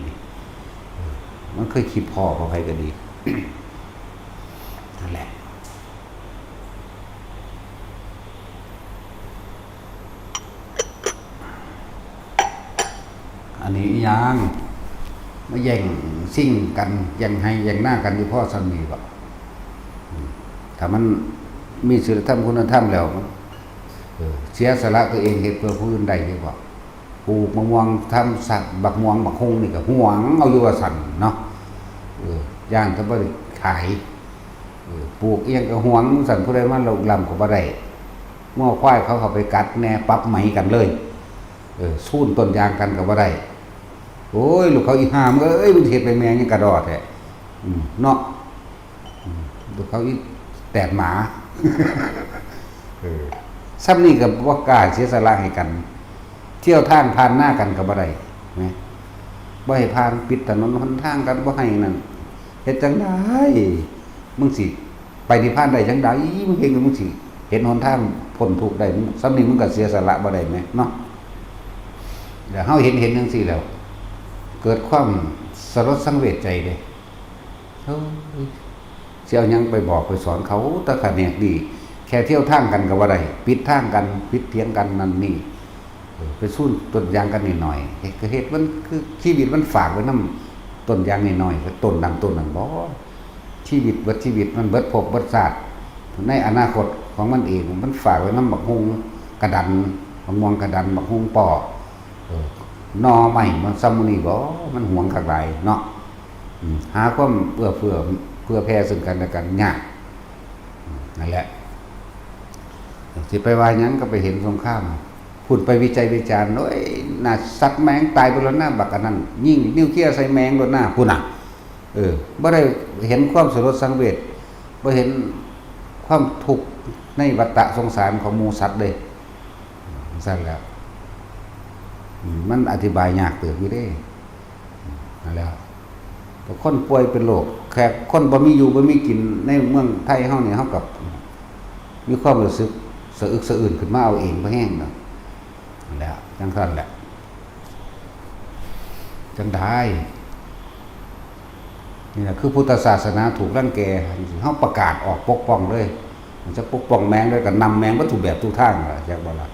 มันเคยคิดพ่อของใครก็ดี นั่นแหละอันนี้ยังมาแย่งซิ่งกันแย่งให้แย่งหน้ากันอยู่พ่อสามีบ่ถ้ามันมีศีลธรรมคุณธรรมแล้วเสียสละตัวเองเฮ็ดเพื่อผู้อื่นได้ดีกว่าปลูกมะม่วงทำสักบักม่วงบักฮงนี่ก็หวงเอาอยู่ว่าสั่นเนาะย่างถ้าบ่ได้ขายปลูกเอียงก็หวงสั่นผู้ใดมาลำก็บ่ได้หม้อควายเขาเข้าไปกัดแน่ปรับไหมกันเลยสู้ต้นยางกันก็บ่ได้โอ้ยลูกเขาอีห่ามเอ้ยมันเฮ็ดไปแม่งยังกระดอดแท้เนาะลูกเขาอีแตกหมาซ้ำนี่ก็บ่กล้าเสียสละให้กันเที่ยวทางผ่านหน้ากันก็บ่ได้แหมบ่ให้ผ่านปิดถนนหนทางกันบ่ให้นั่นเฮ็ดจังได๋มึงสิไปนิพพานได้จังได๋มึงเฮ็ดมึงสิเห็นหนทางพ้นทุกข์ได้ซ้ำนี่มึงก็เสียสละบ่ได้แหมเนาะเดี๋ยวเฮาเห็นจังซี่แล้วเกิดความสลดสังเวชใจเด้เฮ้ยสิเอาหยังไปบอกไปสอนเขาตะคะแนกดีแค่เที่ยวทางกันก็บ่ได้ปิดทางกันปิดเถียงกันนั่นนี่ไปสู้ต้นยางกันนิดหน่อยเหตุมันคือชีวิตมันฝากไว้นำต้นยางนิดหน่อยต้นต้นนั้นบ่ชีวิตมันเบิดภพเบิดชาติในอนาคตของมันเองมันฝากไว้นำบักฮุงกระดันบักม่วงกระดันบักฮุงปอนอใหม่มันซ้ำนี่บ่มันหวงคักหลายเนาะหาความเอื้อเฟื้อ เพื่อแผ่ซึ่งกันและกันยากนั่นแหละสิไปว่าหยังก็ไปเห็นสงครามพูดไปวิจัยวิจารณ์โอ้ยน่าสัตว์แมงตายไปแล้วหน้าบักอันนั้นยิงนิวเคลียร์ใส่แมงบนหน้าพูดน่ะบ่ได้เห็นความสลดสังเวชบ่เห็นความทุกข์ในวัฏสงสารของหมู่สัตว์เลยสั่นแล้วมันอธิบายยากเติบอยู่เด้นั่นแหละแต่คนป่วยเป็นโรคแขกคนบ่มีอยู่บ่มีกินในเมืองไทยเฮาเนี่ยเฮากับมีความรู้สึกสะอึกสะอื้นขึ้นมาเอาเองบ่แห้งเนาะนั่นแหละจังซั่นแหละจังได้นี่แหละคือพุทธศาสนาถูกรังแกเฮาประกาศออกปกป้องเลยมันจะปกป้องแมงด้วยกันนำแมงวัตถุแบบทุกทางล่ะจักบ่ล่ะ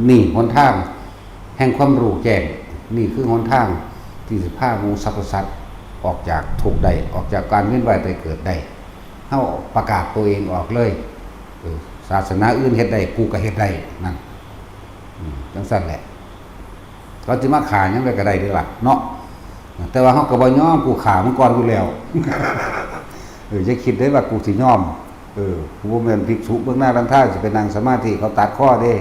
นี่หนทางแห่งความรู้แจ้งนี่คือหนทางที่สิพาหมู่สรรพสัตว์ออกจากทุกข์ได้ออกจากการเวียนว่ายตายเกิดได้เฮาประกาศตัวเองออกเลยศาสนาอื่นเฮ็ดได้กูก็เฮ็ดได้นั่นจังซั่นแหละเขาสิมาฆ่าหยังไดก็ได้เด้อล่ะเนาะแต่ว่าเฮาก็บ่ยอมกูฆ่ามึงก่อนอยู่แล้วอย่าคิดได้ว่ากูสิยอมกูบ่แม่นภิกษุเบื้องหน้าทางท่าสิไปนั่งสมาธิเขาตัดคอเด้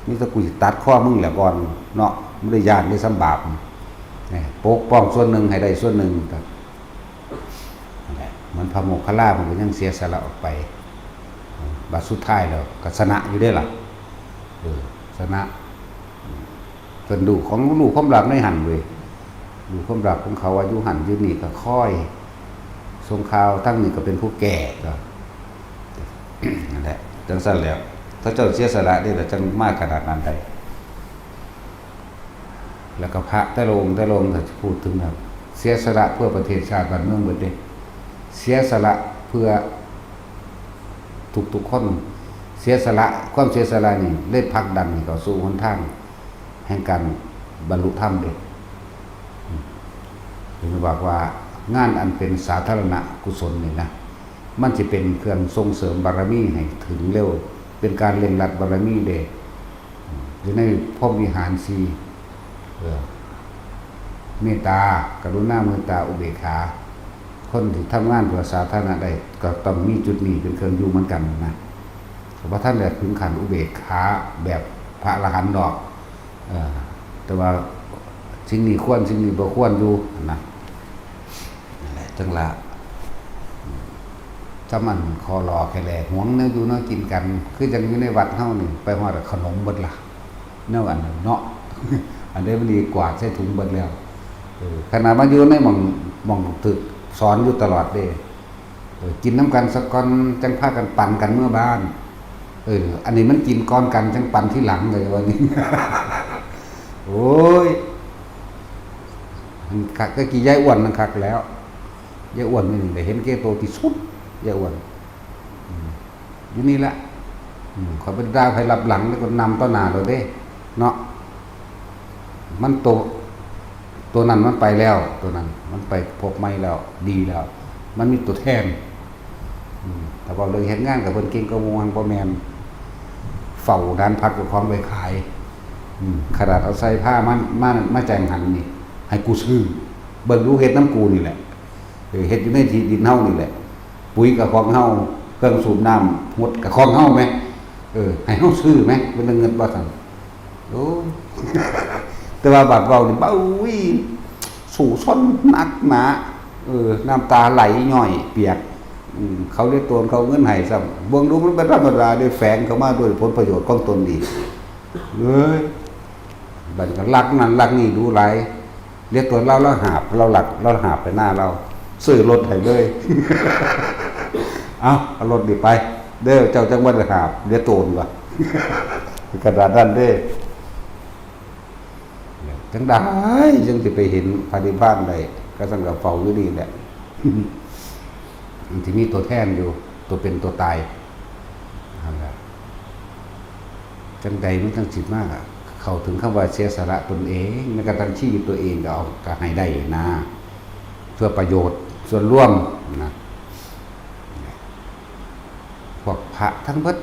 มีแต่กูสิตัดคอมึงแหละก่อนเนาะบ่ได้ญาติได้สำบาปนี่ปกป้องส่วนหนึ่งให้ได้ส่วนหนึ่งครับนั่นแหละมันพระโมคคัลลามันก็ยังเสียสละออกไปบัดสุดท้ายแล้วก็ชนะอยู่ได้ล่ะชนะเพิ่นดูของลูกความลับในหันเว้ยดูความลับของเขาว่าอยู่หันอยู่นี่ก็ค่อยทรงข่าวทั้งนี้ก็เป็นผู้แก่ก็นั่นแหละจังซั่นแล้วถ้าเจ้าเสียสละได้แล้วจังมากขนาดนั้นได้แล้วก็พระแต่ละองค์ถ้าพูดถึงแบบเสียสละเพื่อประเทศชาติบ้านเมืองเบิดเด้เสียสละเพื่อทุกคนเสียสละความเสียสละนี่เล่นผลักดันให้เขาสู่หนทางแห่งการบรรลุธรรมเด้ถึงบอกว่างานอันเป็นสาธารณกุศลนี่นะมันจะเป็นเครื่องส่งเสริมบารมีให้ถึงเร็วเป็นการเร่งรัดบารมีเด้อยู่ในพรหมวิหาร4เมตตากรุณาเมตตาอุเบกขาคนที่ทำงานเพื่อสาธารณะได้ก็ต้องมีจุดนี้เป็นเครื่องอยู่เหมือนกันนะเพราะท่านแหละถึงขันอุเบกขาแบบพระอรหันต์ดอกแต่ว่าสิ่งนี้ควรสิ่งนี้บ่ควรอยู่นะนั่นแหละจังละถ้ามันคอรอแค่แลหวงเนื้ออยู่เนื้อกินกันคือจังอยู่ในวัดเฮานี่ไปฮอดขนมเบิดล่ะเนื้ออันเนาะอันนี้มันดีกว่าใส่ถุงเบิดแล้วขนาดมาอยู่ในหม่องตึกสอนอยู่ตลอดเด้กินน้ำกันสักก่อนจังพากันปั่นกันเมื่อบ้านอันนี้มันกินก่อนกันจังปั่นที่หลังเลยวันนี้ โอ้ยมันคักก็กี่ยายอ้วนนั่นคักแล้วยายอ้วนนี่ได้เห็นแก่โตที่สุดยายอ้วนอยู่นี่แหละขอเป็นดาวให้รับหลังแล้วก็นำต้นหน้าเราเด้เนาะมันตัวนั้นมันไปแล้วตัวนั้นมันไปพบไม่แล้วดีแล้วมันมีตัวแทนแต่พอเลยเห็นงานกับเพิ่นเก่งก็วงบ่แม่นเฝ้าด้านพัดกับของไปขายขนาดเอาใส่ผ้ามาแจงหันนี่ให้กูซื้อเบิ่งดูเฮ็ดน้ำกูนี่แหละเฮ็ดอยู่ในที่ดินเฮานี่แหละปุ๋ยกับของเฮาเครื่องสูบน้ำหมดกับของเฮามั้ยให้เฮาซื้อมั้ยเป็นเงินบ่ซั่นโอ้แต่ว่าบาดเว้านี่เบ้าวิสู่ซ้นนักหนาน้ำตาไหลย่อยเปียกเขาเรียกตนเขาเงินให้ซ้ำเบิ่งดูมันเป็นธรรมดาได้แฝงเข้ามาด้วยผลประโยชน์ของตนดีบัดก็รักนั้นรักนี่ดูหลายเรียกตัวเราหาบเราหลักเราหาบไปหน้าเราซื้อรถให้เลยเอารถดิไปเด้อเจ้าจังหวัดหาบเรียกตนว่ะกระดาษด้านเด้จังได้จังสิไปเห็นพระนิพพานได้ก็สังกับเฝ้าอยู่นี่แหละที่มีตัวแทนอยู่ตัวเป็นตัวตายนั่นแหละจังใดมันจังจิตมากเข้าถึงคำว่าเสียสละตนเองในการตั้งชีวิตตัวเองก็เอาก็ให้ได้นะเพื่อประโยชน์ส่วนร่วมนะพวกพระทั้งเบิด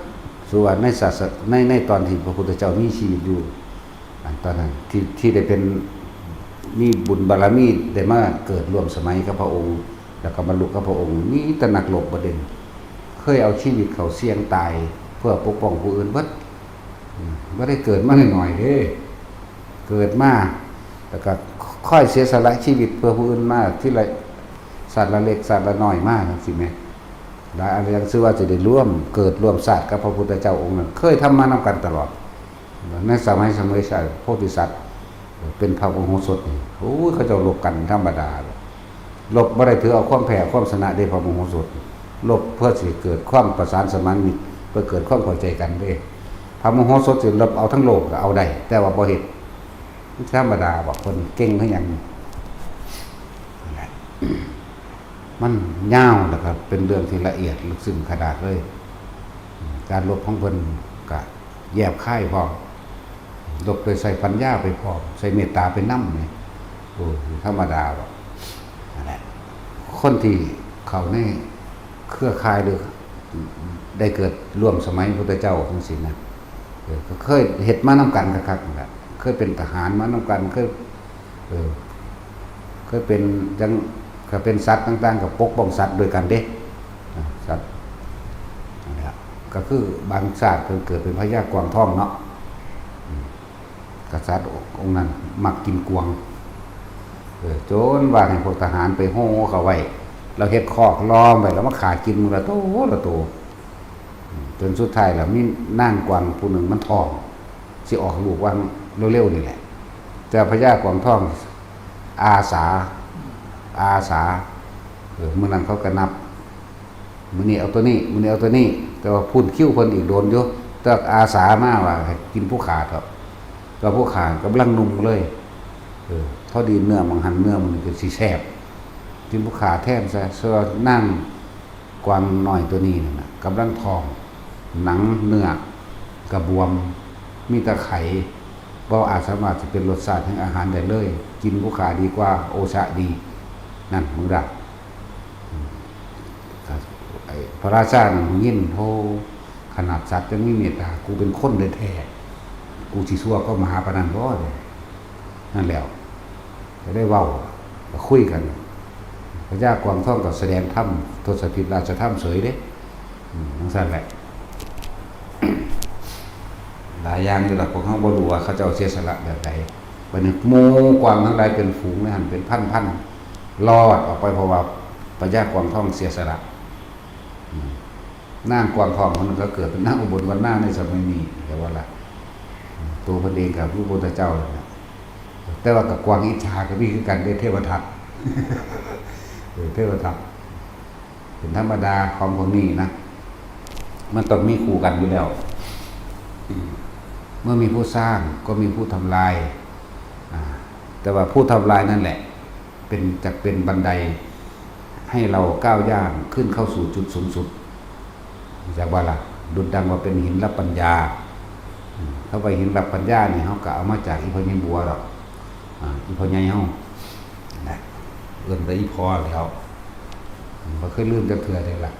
ส่วนในศาสนาในตอนที่พระพุทธเจ้ามีชีวิตอยู่ตอนนั้นที่ได้เป็นมีบุญบารมีได้มาเกิดร่วมสมัยกับพระองค์ แล้วก็บรรลุกับพระองค์นี่ตระหนักหลบประเด็นเคยเอาชีวิตเขาเสี่ยงตายเพื่อปกป้องผู้อื่นบ่ได้เกิดมาหน่อยๆเด้เกิดมาแล้วก็ค่อยเสียสละชีวิตเพื่อผู้อื่นมาที่ละสัตว์ละเล็กสัตว์ละน้อยมากสิแม่หลายอันยังชื่อว่าจะได้ร่วมเกิดร่วมศาสตร์กับพระพุทธเจ้าองค์นั้นเคยทำมานำกันตลอดในสมัยชาติโพธิสัตว์เป็นพระมโหสถโอ้ยเขาจะลบกันธรรมดาลบบ่ได้ถือเอาความแพ้ความชนะได้พระมโหสถลบเพื่อสิเกิดความประสานสมานมิตรเพื่อเกิดความเข้าใจกันเด้พระมโหสถสิลบเอาทั้งโลกก็เอาได้แต่ว่าบ่เฮ็ดธรรมดาบอกคนเก่งคือหยังมันยาวนะครับเป็นเรื่องที่ละเอียดลึกซึ้งขนาดเลยการลบของเพิ่นก็แยบค่ายพอลบโดยใส่ปัญญาไปพร้อมใส่เมตตาไปนำนี่โอ้ธรรมดาบ่นั่นแหละคนที่เขาในเครือข่ายหรือได้เกิดร่วมสมัยพระพุทธเจ้าจังซี่นะก็เคยเฮ็ดมานำกันคักๆนั่นแหละเคยเป็นทหารมานำกันเคยเป็นจังก็เป็นสัตว์ต่างๆกับปกป้องสัตว์ด้วยกันเด้สัตว์นะครับก็คือบางชาติเพิ่นเกิดเป็นพญากวางทองเนาะกษัตริย์องค์นั้นมักกินกวางโจนว่าให้พวกทหารไปโห่เขาไว้เราเฮ็ดคอกล้อมไว้แล้วมาขากินมื้อละโตจนสุดท้ายแล้วมีนางกวางผู้หนึ่งมันท้องสิออกลูกว่าเร็วๆนี่แหละแต่พญากวางทองอาสาเมื่อนั้นเขาก็นับมื้อนี้เอาตัวนี้มื้อนี้เอาตัวนี้แต่ว่าพุ่นคิ้วเพิ่นอีกโดนอยู่แต่อาสามาว่าให้กินผู้ขาดครับก็ผู้ขาดกำลังนุ่มเลยพอดีเนื้อมันหันเนื้อมันก็สิแซ่บกินผู้ขาแทนซะซะนั่งกวางน้อยตัวนี้น่ะกำลังท้องหนังเนื้อกระบวมมีแต่ไข่บ่อาจสามารถจะเป็นรสชาติแห่งอาหารได้เลยกินผู้ขาดีกว่าโอชะดีนั่นมึงดักพระราชายินโธขนาดสัตว์ยังมีเมตตากูเป็นคนเลยแท้กูสิชั่วก็มหาปนันบ่เลยนั่นแล้วจะได้เว้าคุยกันพระเจ้ากวางทองก็แสดงธรรมทศพิธราชธรรมเสยเด้นั่นสั่นแหละหลายอย่างอยู่หลักของเขาบ่รู้ว่าเขาจะเอาเสียสละแบบใดบัดนี้หมู่กวางทั้งหลายเป็นฝูงเลยหั่นเป็นพันรอดออกไปเพราะว่าพระเจ้ากวางทองเสียสละนางกวางทองมันก็เกิดเป็นนางอุบลวรรณาในสมัยนี้แต่ว่าล่ะตัวเพิ่นเองกับพระพุทธเจ้าแต่ว่ากับกวางอิจฉาก็มีคือกันได้เทวทัตเทวทัตเป็นธรรมดาของพวกนี้นะมันต้องมีคู่กันอยู่แล้วเมื่อมีผู้สร้างก็มีผู้ทำลายแต่ว่าผู้ทำลายนั่นแหละเป็นบันไดให้เราก้าวย่างขึ้นเข้าสู่จุดสูงสุดจากว่าล่ะดุจดังว่าเป็นหินรับปัญญาถ้าไปหินรับปัญญานี่เขาก็เอามาจากอีพญบัวหรอกอีพญาเฮาเอื้อนแต่อีพอแล้วบ่เคยลืมจักเทื่อได้ล่ะ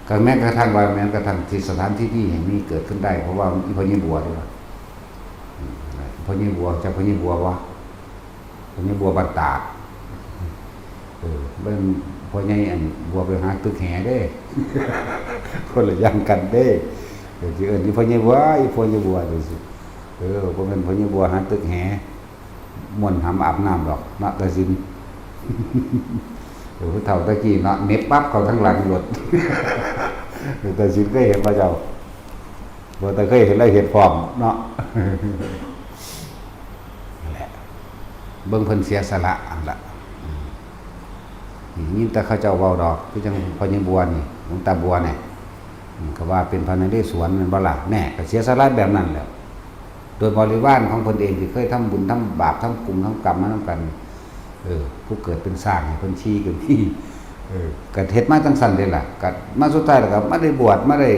ก็แม้กระทั่งว่าแม้กระทั่งที่สถานที่แห่งนี้เกิดขึ้นได้เพราะว่าอีพญบัวนี่ล่ะพญบัวจากพญบัววะพญบัวบันตากเบิ่งพญอันบัวไปหาตึกแหเด้คนละอย่างกันเด้สิเอิ้นอีพญบัวอีพญบัวจังซี่บ่แม่นพญบัวหาตึกแหม่วนหำอาบน้ำดอกเนาะตะซินผู้เฒ่าตะกี้เนาะเน็บปั๊บเข้าทั้งหลังรถตะซินก็เห็นบ่เจ้าบ่แต่เคยเห็นแล้วเห็นพร้อมเนาะนั่นแหละเบิ่งเพิ่นเสียสละอันละนี่แต่เขาเจ้าเว้าดอกคือจังพญบัวนี่หลวงตาบัวเนี่ยก็ว่าเป็นพระนเรศวรแม่นบ่ล่ะแน่ก็เสียสละแบบนั้นแหละโดยบริวารของเพิ่นเองที่เคยทำบุญทำบาปทำกรรมทำกรรมมานํกันผู้เกิดเป็นสร้างให้เพิ่นชี้กันที่ก็เฮ็ดมาจังซั่นเลยล่ะก็มาสุดท้ายแล้วก็บ่ได้บวชบ่ได้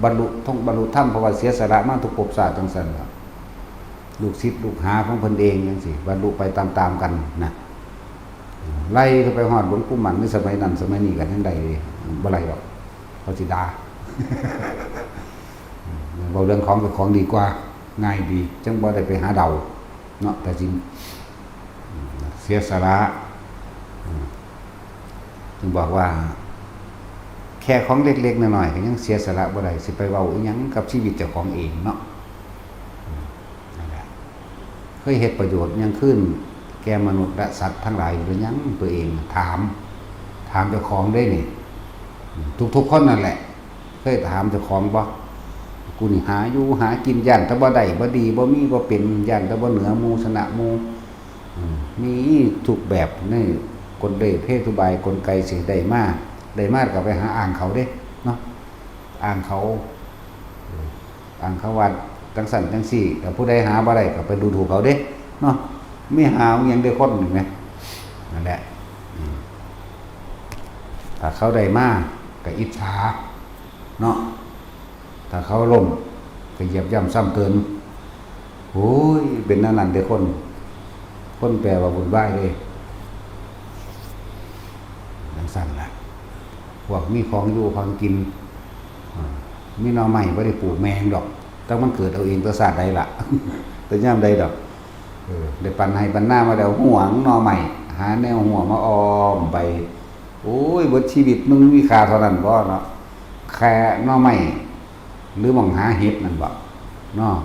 บรรลุธรรมเพราะว่าเสียสละมาทุกภพชาติจังซั่นล่ะลูกศิษย์ลูกหาของเพิ่นเองจังซี่บรรลุไปตามๆกันนะไล่เข้าไปฮอดหลวงปู่หมันในสมัยนั้นสมัยนี้กันจังได๋บ่ไล่ดอกเขาสิด่าเว้าเรื่องของดีกว่าง่ายดีจังบ่ได้ไปหาเดาเนาะแต่จริงเสียสละ จึงบอกว่าแค่ของเล็กๆน้อยๆก็ยังเสียสละบ่ได้สิไปเว้าอีหยังกับชีวิตเจ้าของเองเนาะนั่นแหละเคยเฮ็ดประโยชน์ยังขึ้นแก่มนุษย์และสัตว์ทั้งหลายหรือยังตัวเองถามเจ้าของได้นี่ทุกคนนั่นแหละเคยถามเจ้าของบ่กูนี่หาอยู่หากินย่านแต่บ่ได้บ่ดีบ่มีบ่เป็นย่านแต่บ่เหนือหมู่ชนะหมู่มีทุกแบบนี่กลเพศทุบายกลไกสิได้มาก็ไปหาอ่างเขาเด้เนาะอ่างเขาว่าจังสั่นจังซี่แต่ผู้ใดหาบ่ได้ก็ไปดูถูกเขาเด้เนาะไม่หาอหยังได้คนนี่แหมนั่นแหละถ้าเขาได้มาก็อิจฉาเนาะถ้าเขาล้มก็เหยียบย่ำซ้ำเติมโอ้ยเป็นนั่นเด้คนแปลว่าบุญบ้ายเลยจังสั่นล่ะพวกมีของอยู่ของกินมีหน่อไม้บ่ได้ปลูกแมงดอกต้องมันเกิดเอาเองตัวศาสตร์ใดล่ะตัวย่ำใดดอกได้ปันให้ปันหน้ามาแล้วห่วงหน่อไม้หาแนวห่วงมาออมไปโอ้ยเบิดชีวิตมึงมีค่าเท่านั้นบ่เนาะแค่หน่อไม้หรือมองหาเห็ดนั่นบ่เนาะ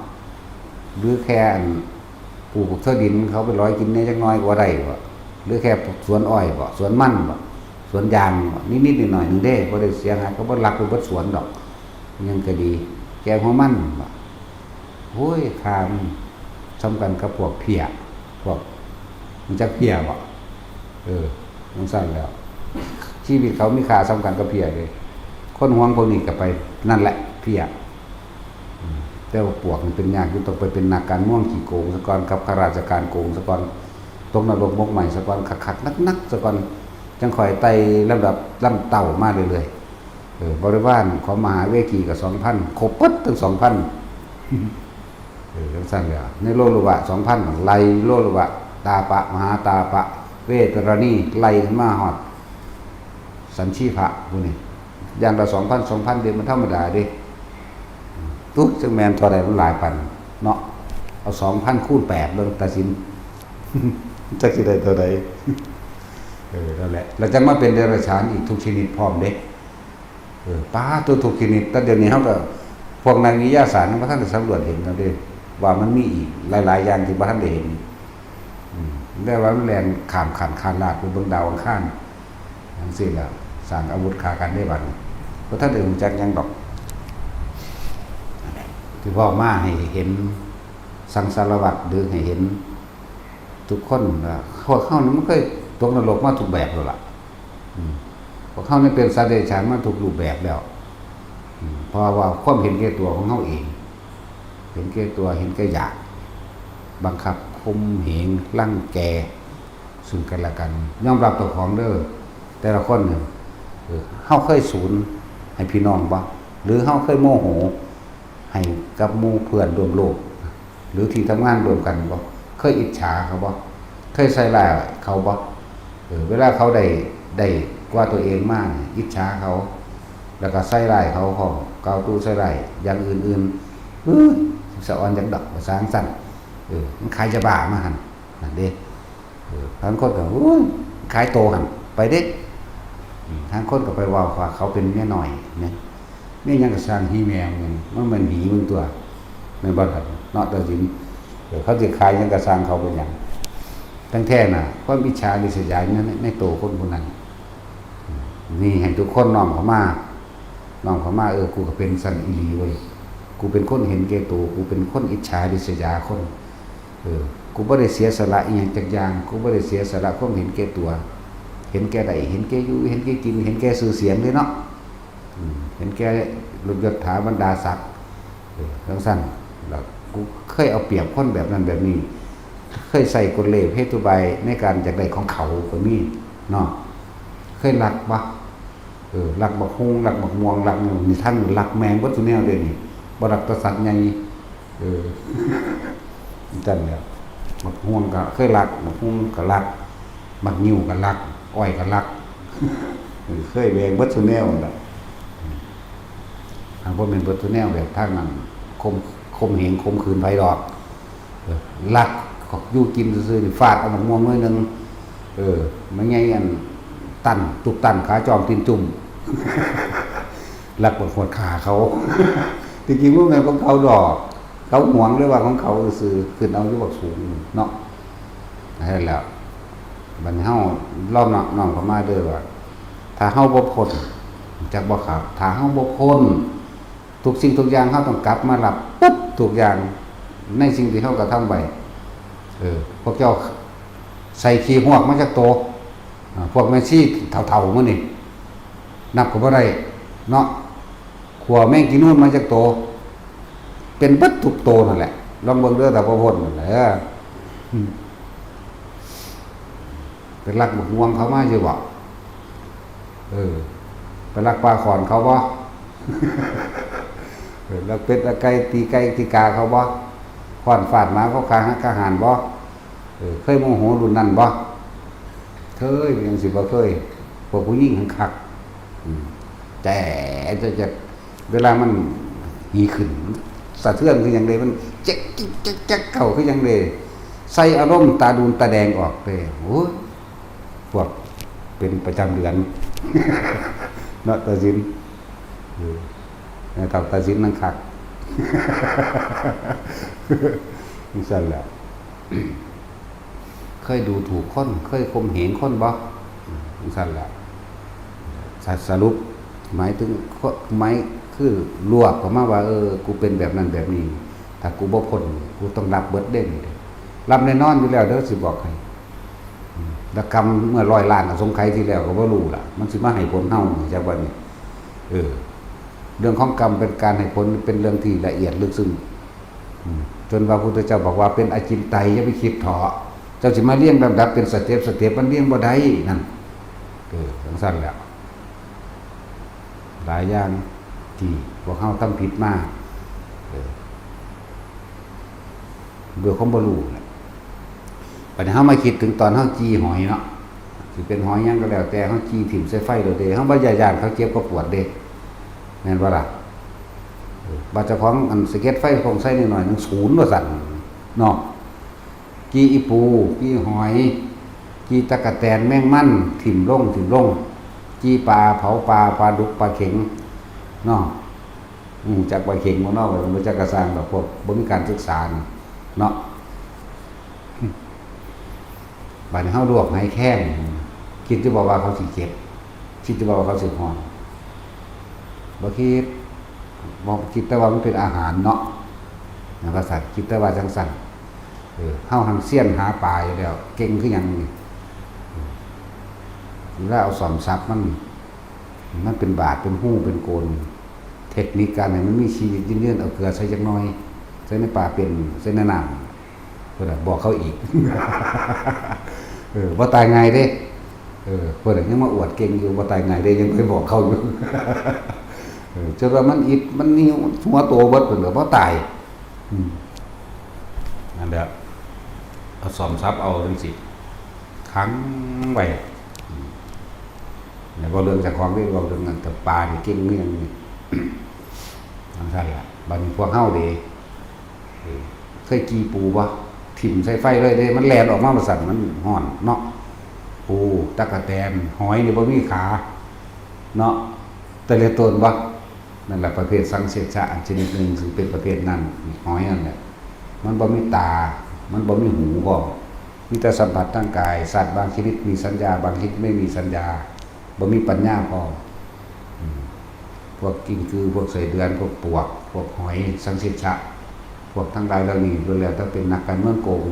หรือแค่ปลูกเท่าดินเขาไปร้อยกินเนี่ยจักน้อยกว่าได้บ่หรือแค่สวนอ้อยบ่สวนมันบ่สวนยางนิดๆหน่อยๆนึงเด้บ่ได้เสียหายก็บ่รักไปบ่สวนดอกยังก็ดีแกงหัวมันบ่โอ้ยค่ามันสำคัญกับพวกเพียพวกมันจักเพียบ่มันสั่นแล้วชีวิตเขามีค่าสำคัญกับเพียเลยคนหวงพวกนี้ก็ไปนั่นแหละเพียแต่ว่าปวกมันเป็นยากอยู่ต้องไปเป็นนักการเมืองขี้โกงซะก่อนกับข้าราชการโกงซะก่อนตกนรกมกใหม่ซะก่อนคักๆนักๆซะก่อนจังค่อยไต่ลำดับลำเต่ามาเรื่อยๆบริวารของมหาเวกีก็ 2,000 ครบปึ๊ดถึง 2,000จังซั่นแล้วในโลลุวะ 2,000 ไล่โลลุวะตาปะมหาตาปะเวตรณีไล่ขึ้นมาฮอดสัญชีพะพวกนี้อย่างละ2,000 เดือนมันธรรมดาเด้ตุ๊กจังแม่นเท่าใดมันหลายพันเนาะเอา 2,000 คูณ 8เบิ่งตัดสินจักสิได้เท่าใดนั่นแหละแล้วจังมาเป็นเดรัจฉานอีกทุกชนิดพร้อมเด้ป้าตัวทุกชนิดแต่เดี๋ยวนี้เฮาก็พวกนักวิทยาศาสตร์บ่ทันได้สำรวจเห็นแล้วเด้ว่ามันมีอีกหลายๆอย่างที่บ่ทันได้เห็นได้ว่ามันแล่นข้ามขันคานลากไปเบิ่งดาวอังคารจังซี่ล่ะสร้างอาวุธฆ่ากันได้บัดบ่ทันได้รู้จักหยังดอกที่พ่อมาให้เห็นสังสารวัฏหรือให้เห็นทุกคนว่าพวกเขานี่มันเคยตกนรกมาทุกแบบแล้วล่ะพวกเขานี่เป็นสัตว์เดรัจฉานมาทุกรูปแบบแล้วเพราะว่าความเห็นแก่ตัวของเขาเองเห็นแก่ตัวเห็นแก่อยากบังคับข่มเหงรังแกซึ่งกันและกันยอมรับตัวของเด้อแต่ละคนเนี่ยเฮาเคยสูญให้พี่น้องบ่หรือเฮาเคยโมโหให้กับหมู่เพื่อนร่วมโลกหรือที่ทำงานร่วมกันบ่เคยอิจฉาเขาบ่เคยใส่ร้ายเขาบ่เวลาเขาได้กว่าตัวเองมากอิจฉาเขาแล้วก็ใส่ร้ายเขาของเกาตู้ใส่ร้ายอย่างอื่นๆสะออนจังดอกภาษาอังกฤษมันขายจะบ้ามาหั่นนั่นเด้ทางคนก็ขายโตหั่นไปเด้ทางคนก็ไปว่าเขาเป็นแม่น้อยเนี่ยนี่ยังก็สร้างฮีแมวมันหนีมึงตัวในบ้านเนาะแต่จริงเขาสิขายยังก็สร้างเขาเป็นหยังทั้งแท้น่ะความอิจฉาริษยานั้นในโตคนพวกนั้นนี่ให้ทุกคนน้อมเข้ามากูก็เป็นสันอีหลีเว้ยกูเป็นคนเห็นแก่ตัวกูเป็นคนอิจฉาริษยาคนกูบ่ได้เสียสละอีหยังจักอย่างกูบ่ได้เสียสละความเห็นแก่ตัวเห็นแก่ใดเห็นแก่อยู่เห็นแก่กินเห็นแก่ชื่อเสียงเลยเนาะเห็นแก่ลดยศถาบรรดาศักดิ์จังซั่นแล้วกูเคยเอาเปรียบคนแบบนั้นแบบนี้เคยใส่กลเลเพศทุบายในการอยากได้ของเขาก็มีเนาะเคยรักบ่รักบักฮุงรักบักม่วงรักนี่ท่านรักแมงบ่ซุแนวเด้นี่บ่รักตะสัตว์ใหญ่จังแล้วบักฮวงก็เคยรักบักฮุงก็รักบักนิ้วก็รักอ้อยก็รักเคยแวงบ่ซุแนวน่ะบ่แม่นบ่ซุแนวแบบทางนั้นคมเหงคมขืนไผดอกรักอยู่กินซื่อๆนี่ฟาดเอาบักม่วงหน่อยนึงมันไงอัน ตันตุกตันขาจอมตีนจุ่มลักบทหัวขาเขาจริงๆว่าแม่ของเขาดอกเขาหวงหรือว่าของเขาซื่อขึ้นเอาอยู่บักสูงเนาะให้แล้วบัดเฮาล้อมน้องเข้ามาเด้อว่าถ้าเฮาบ่พ้นจักบ่ครับถ้าเฮาบ่พ้นทุกสิ่งทุกอย่างเฮาต้องกลับมารับปุ๊บทุกอย่างในสิ่งที่เฮากระทำไปพวกเจ้าใส่ขี้หวกมาจากโตพวกแม่ชีเฒ่าๆมื้อนี่นับก็บ่ได้เนาะขัวแม่งกินนู่นมาจากโตเป็นเบิดทุกโตนั่นแหละลองเบิ่งเด้อถ้าบ่พ้นนั่นแหละเป็นรักบักม่วงเขามาอยู่บ่เป็นรักปลาขอนเขาบ่รักเป็ดรักไก่ตีไก่ตีกาเขาบ่ขอนฟาดหมาเขาคาหักกะหารบ่เคยโมโหรุ่นนั้นบ่เคยยังสิบ่เคยพวกผู้หญิงหังคักแต่จะเวลามันหีขึ้นสะเทือนคือหยังไดมันแจ๊กเข้าคือหยังไดใส่อารมณ์ตาดูนตาแดงออกเลยโอ้ยพวกเป็นประจำเดือนเนาะตาสินกับตาสินนั่งคักนี่สั่นแหละเคยดูถูกคนเคยข่มเหงคนบ่นี่สั่นแหละสรุปหมายถึงหมายคือลวกออกมาว่ากูเป็นแบบนั้นแบบนี้ถ้ากูบ่พ้นกูต้องรับเบิดเด้งรับแน่นอนอยู่แล้วเด้อสิบอกให้แต่กรรมเมื่อ100 ล้านอสงไขยที่แล้วก็บ่รู้ล่ะมันสิมาให้ผลเฮาจักว่านี่เรื่องของกรรมเป็นการให้ผลเป็นเรื่องที่ละเอียดลึกซึ้งจนพระพุทธเจ้าบอกว่าเป็นอจินไตยอย่าไปคิดเถาะเจ้าสิมาเรียงลำดับเป็นสเต็ปมันเรียงบ่ได้นั่นจังซั่นแล้วหลายอย่างที่พวกเฮาทำผิดมาเบื่อความบ่รู้ปัญหามาคิดถึงตอนเฮาจีหอยเนาะสิเป็นหอยหยังก็แล้วแต่เฮาจีถิ่มใส่ไฟโดดเด้เฮาบ่ย่านเขาเจ็บก็ปวดเด้แม่นบ่ล่ะบาดเจ้าของอันสเก็ตไฟคงใส่นิดหน่อยนึงศูนย์ว่าซั่นเนาะจีอีปูจีหอยจีตะกะแตนแมงมันถิ่มลงจีปลาเผาปลาดุกปลาเข็งเนาะจากปลาเข็งบ่เนาะบ่จักกระสร้างดอกพวกบ่มีการศึกษาเนาะบัดนี้เฮาลวกให้แข้งคิดจะบอกว่าเขาสิเจ็บคิดจะบอกว่าเขาสิฮ้อนบ่คิดแต่ว่ามันเป็นอาหารเนาะนะภาษาคิดแต่ว่าจังซั่นเฮาหังเสี้ยนหาปลาอยู่แล้วเก่งคือหยังนี่แล้วเอาซ่อมซับมันเป็นบาดเป็นหู้เป็นโกนเทคนิคการให้มันมีชีวิตยืนเอาเกลือใส่จักหน่อยใส่ในปลาเป็นใส่ในน้ำเพิ่นบอกเขาอีกบ่ตายง่ายเด้เพิ่นยังมาอวดเก่งอยู่บ่ตายง่ายเด้ยังไปบอกเขาอยู่จนว่ามันอิดมันนิ้วหัวโตเบิดเพิ่นก็บ่ตายนั่นแหละเอาซ่อมซับเอาจังซี่ขังไว้แล้วก็เรื่องจากของที่เราเรื่องนั้นแต่ปลานี่เก่งเรื่องนี้ทำใช่ล่ะบัดนี้พวกเฮาเด้เคยกีปูบ่ถิ่มใส่ไฟเลยเด้มันแล่นออกมาบ่สั่นมันฮ้อนเนาะปูตะกะแตนหอยนี่บ่มีขาเนาะแต่ละต้นบ่นั่นแหละประเภทสังเสชะอันชนิดนึงซึ่งเป็นประเภทนั้นหอยนั่นแหละมันบ่มีตามันบ่มีหูบ่มีแต่สัมผัสทางกายสัตว์บางชนิดมีสัญญาบางชนิดไม่มีสัญญาบ่มีปัญญาพอพวกกิ้งกือพวกไส้เดือนพวกปวกพวกหอยสังเสชะพวกทั้งหลายเหล่านี้ล้วนแล้วถ้าเป็นนักการเมืองโกง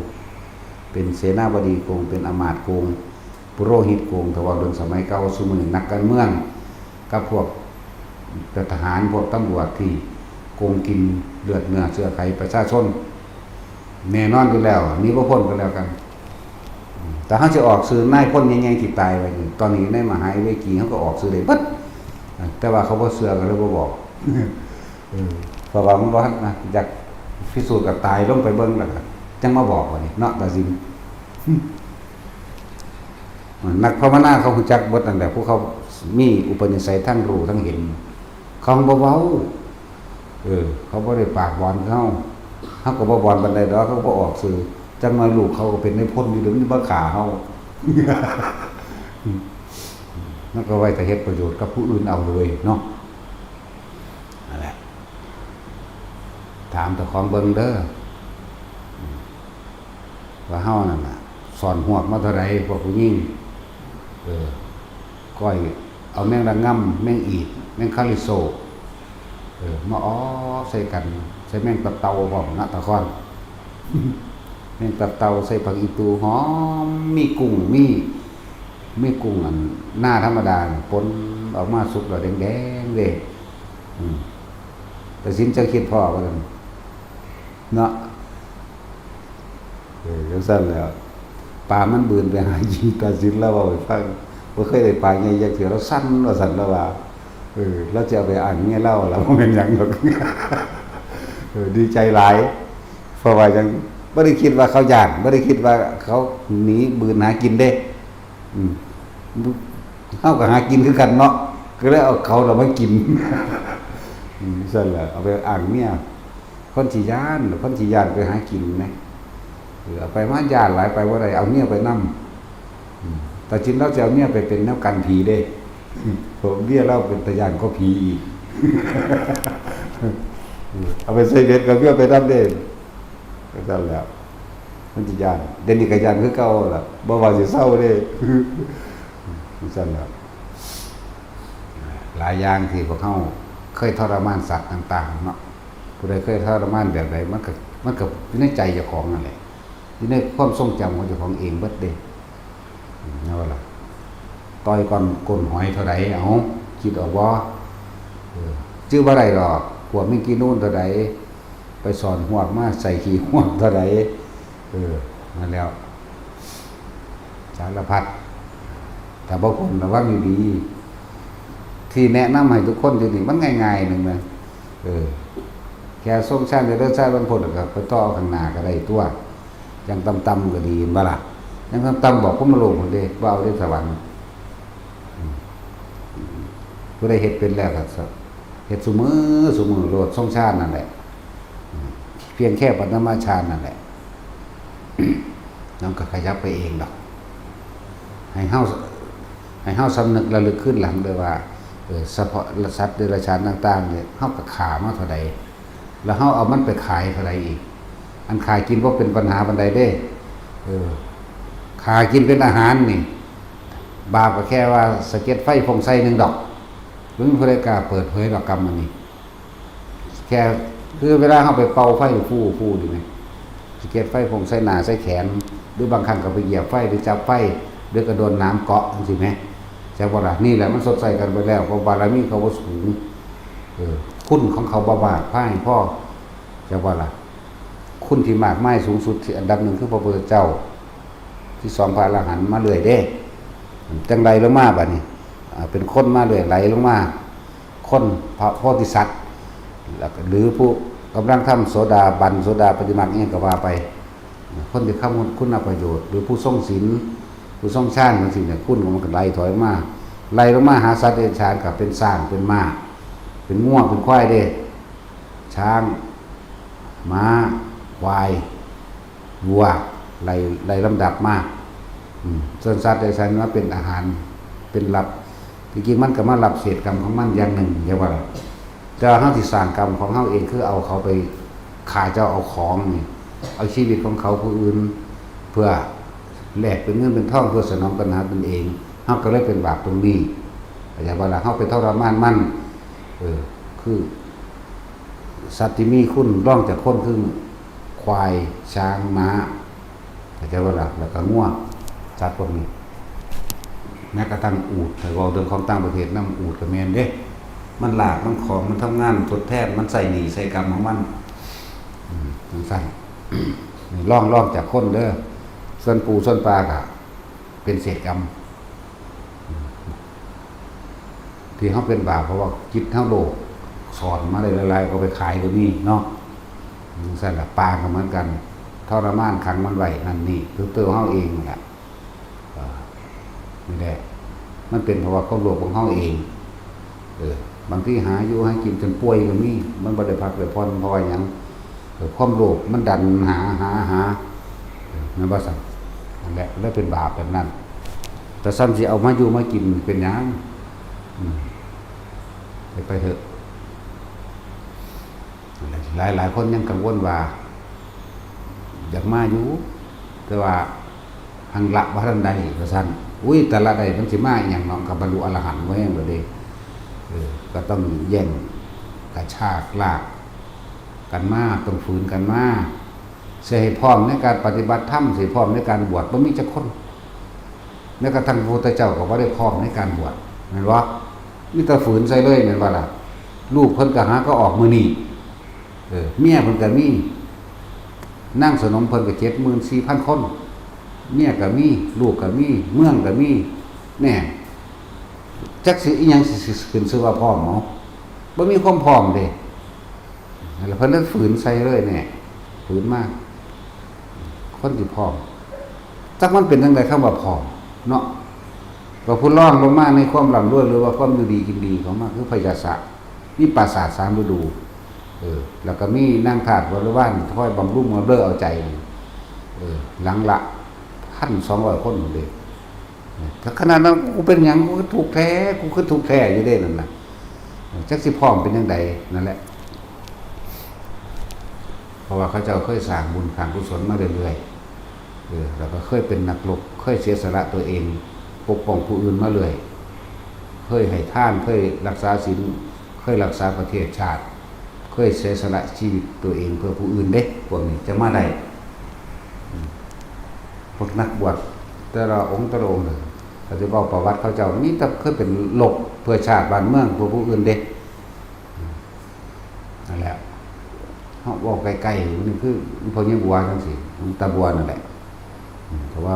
เป็นเสนาบดีโกงเป็นอมาตย์โกงปุโรหิตโกงแต่ว่าเรื่องสมัยเก่าซุมื้อนักการเมืองกับพวกทหารพวกตำรวจที่โกงกินเลือดเนื้อเชื้อไขประชาชนแน่นอนอยู่แล้วนี่บ่พ้นกันแล้วกันแต่เขาจะออกสื่อนายพ้นใหญ่ๆที่ตายไปนี่ตอนนี้ในมหาวิทยาลัยเขาก็ออกสื่อได้เบิดแต่ว่าเขาบ่เชื่อกันเลยบ่บอกเพราะว่ามันบ่อยากพิสูจน์กับตายลงไปเบิ่งแล้วก็จังมาบอกว่านี่เนาะตาซิมนักภาวนาเขารู้จักเบิดนั่นแหละพวกเขามีอุปนิสัยทั้งรู้ทั้งเห็นเขาบ่เว้าเขาบ่ได้ปากหวานเขาก็บ่บอนปานใดดอกเขาบ่ออกสื่อจังน้อยลูกเขาก็เป็นในพ้นอยู่เดี๋ยวมันบ่ฆ่าเฮา มันก็ไว้แต่เฮ็ดประโยชน์กับผู้อื่นเอาเลยเนาะนั่นแหละถามเจ้าของเบิ่งเด้อว่าเฮานั่นน่ะสอนหวกมาเท่าใดพวกผู้หญิงก้อยเอาแมงระง่ำแมงอีดแมงคาริโซมาอ้อใส่กันใส่แมงตับเตาพร้อมนะตะคอนแมงตับเตาใส่ผักอีตูหอมมีกุ้งมีกุ้งอันหน้าธรรมดาปนออกมาสุกแล้วแดงๆเด้แต่สินจะคิดพ่อว่าซั่นเนาะจังซั่นแล้วปลามันบืนไปหายิงตาสินแล้วเว้าให้ฟังบ่เคยได้ปลาใหญ่จักเทื่อแล้วสั่นว่าซั่นแล้วว่าแล้วจะเอาไปอ่านเมียเล่าแล้วบ่แม่นหยังดอกดีใจหลายเพราะว่าจังบ่ได้คิดว่าเขาย่านบ่ได้คิดว่าเขาหนีบืนหากินเด้เฮาก็หากินคือกันเนาะก็เลยเอาเขาเรามากินซั่นแหละเอาไปอ่างเมียคนสิย้านไปหากินแหมเอาไปมาย่านหลายไปบ่ได้เอาเมียไปนำแต่จริงแล้วจะเอาเมียไปเป็นแนวกันผีเด้ผมเมียเราเป็นตะย่านก็ผีอีกเอาไปใส่เบ็ดกับเมียไปนำเด้ก็ซั่นแล้วมันสิย่านเดี๋ยวนี้ก็ย่านคือเก่าล่ะบ่ว่าสิเซาเด้ซั่นแล้วหลายอย่างที่พวกเขาเคยทรมานสัตว์ต่างๆเนาะผู้ใดเคยทรมานแบบใดมันก็อยู่ในใจเจ้าของนั่นแหละอยู่ในความทรงจำของเจ้าของเองเบิดเด้นั่นว่าล่ะต่อยก่อนก้นหอยเท่าใดเอาคิดออกบ่ชื่อบ่ได้ดอกพวกมีกี่นู่นเท่าใดไปสอนหวกมาใส่ขี้หวกเท่าใดนั่นแล้วสารพัดแต่บางคนระวังดีๆที่แนะนำให้ทุกคนจริงๆมันง่ายๆนึงนะแค่ส่งชาติจะเดินชาติบรรพตก็ไปต่อข้างหน้าก็ได้ตัวยังต่ำๆก็ดีบ่ล่ะยังต่ำๆบอกผมมาลงพุ่นเด้ว่าเอาได้สวรรค์ผู้ใดเฮ็ดเป็นแล้วก็เฮ็ดซุมื้อโลดส่งชาตินั่นแหละเพียงแค่ปฐมฌานนั่นแหละน้องก็ขยับไปเองดอกให้เฮาสำนึกระลึกขึ้นหลังด้วยว่าเฉพาะสัตว์เดรัจฉานต่างๆเนี่ยเฮาก็ขามาเท่าใดแล้วเฮาเอามันไปขายเท่าใดอีกอันขายกินบ่เป็นปัญหาปานใดเด้ขายกินเป็นอาหารนี่บาปก็แค่ว่าสะเก็ดไฟฟงไส้1ดอกหรือผู้ใดกล้าเปิดเผยดอกกรรมอันนี้แค่คือเวลาเฮาไปเป่าไฟฟูๆนี่แม่สะเก็ดไฟฟงไส้หน้าไส้แขนหรือบางครั้งก็ไปเหยียบไฟหรือจับไฟหรือก็โดนน้ำเกาะจังซี่แม่แต่ว่าล่ะนี่แหละมันสดใสกันไปแล้วเพราะบารมีเขาบ่สูงคุณของเขาบ่มากพายพ่อแต่ว่าล่ะคุณที่มากมายสูงสุดที่อันดับ1คือพระพุทธเจ้าที่สอนพระอรหันต์มาเรื่อยเด้จังไดลงมาบัดนี้เป็นคนมาเรื่อยไหลลงมาคนพระโพธิสัตว์หรือผู้กำลังทำโสดาบันโสดาปฏิมาอีหยังก็ว่าไปคนที่เข้าคุณประโยชน์หรือผู้ทรงศีลผู้ทรงฌานจังซี่เนี่ยคุณมันก็ไหลถอยมาไหลลงมาหาสัตว์เดรัจฉานก็เป็นช้างเป็นม้าเป็นง่วงเป็นควายเด้ช้างม้าควายวัวไหลลำดับมาส่วนสัตว์เดรัจฉานมาเป็นอาหารเป็นหลับจริงๆมันก็มารับเศษกรรมของมันอย่างหนึ่งอย่าว่าแต่เฮาสิสร้างกรรมของเฮาเองคือเอาเขาไปฆ่าเจ้าเอาของนี่เอาชีวิตของเขาผู้อื่นเพื่อแลกเป็นเงินเป็นทองเพื่อสนองปัญหาตนเองเฮาก็เลยเป็นบาปตรงนี้อย่าว่าเฮาไปทรมานมันคือสัตว์ที่มีคุณร่องจากคนคือควายช้างม้าอย่าว่าแล้วก็ง่วงสัตว์พวกนี้แม้กระทั่งอูฐแต่ว่าเรื่องของต่างประเทศนำอูฐก็แม่นเด้มันหลากมันของมันทำงานทดแทนมันใส่หนี้ใส่กรรมของมันสั้นนี่ร่องจากคนเด้อส่วนปูส่วนปลาก็เป็นเศษกรรมที่เขาเป็นบาปเพราะว่าจิตเท่าโลกสอนมาเลยละลายก็ไปขายตัวนี้เนาะสั้นละปลาก็เหมือนกันทรมานขังมันไว้นั่นนี่คือตัวเขาเองแหละนี่แหละมันเป็นเพราะว่าความโลภของเขาเองบางที่หาอยู่ให้กินจนป่วยก็มีมันบ่ได้พักได้ผ่อนเพราะว่าหยังความโลภมันดันหานั่นว่าสั่นนั่นแหละแล้วเป็นบาปแบบนั้น แต่ซ้ำสิเอามาอยู่มากินเป็นหยังไปเถอะหลายคนยังกังวลว่าอยากมาอยู่แต่ว่าหังละบ่ทันใดว่าซั่นอุ้ยแต่ละใดมันสิมาอีหยังเนาะกับบรรลุอรหันต์บ่แฮงบ่เด้ก็ต้องแย่งกระชากลากกันมาต้องฝืนกันมาสิให้พร้อมในการปฏิบัติธรรมสิพร้อมในการบวชบ่มีจักคนแม้กระทั่งพระพุทธเจ้าก็บ่ได้พร้อมในการบวชแม่นบ่มีแต่ฝืนใส่เลยแม่นบ่ล่ะลูกเพิ่นก็หาก็ออกมื้อนี้เมียเพิ่นก็มีนั่งสนมเพิ่นก็ 74,000 คนเมียก็มีลูกก็มีเมืองก็มีแน่จักสิอีหยังสิขึ้นชื่อว่าพร้อมเนาะบ่มีความพร้อมเด้แล้วเพิ่นเลยฝืนใส่เลยแน่ฝืนมากคนที่พร้อมจักมันเป็นจังได๋คำว่าพร้อมเนาะก็ผู้ร้องลงมาในความร่ำรวยหรือว่าความอยู่ดีกินดีของมันคือพยาศาสตร์มีปราสาท3ฤดูแล้วก็มีนางทาสบริวารคอยบำรุงบำเรอเอาใจหลังละ 1,200 คนเลยถ้าขนาดนั้นกูเป็นหยังกูถูกแท้กูคือถูกแท้อยู่เด้นั่นน่ะจักสิพร้อมเป็นจังไดนั่นแหละเพราะว่าเขาเจ้าเคยสร้างบุญสร้างกุศลมาเรื่อยๆแล้วก็เคยเป็นนักรบเคยเสียสละตัวเองปกป้องผู้อื่นมาเรื่อยเคยให้ทานเคยรักษาศีลเคยรักษาประเทศชาติเคยเสียสละชีวิตตัวเองเพื่อผู้อื่นเด้พวกนี้จะมาได้พวกนักบวชแต่ละองค์แต่ละองค์เขาจะบอกประวัติเขาเจ้านี่แต่เคยเป็นหลบเพื่อชาติบ้านเมืองเพื่อผู้อื่นเด้นั่นแหละเขาบอกใกล้ๆนี่คือพวกนี้บัวจังสิตาบัวนั่นแหละแต่ว่า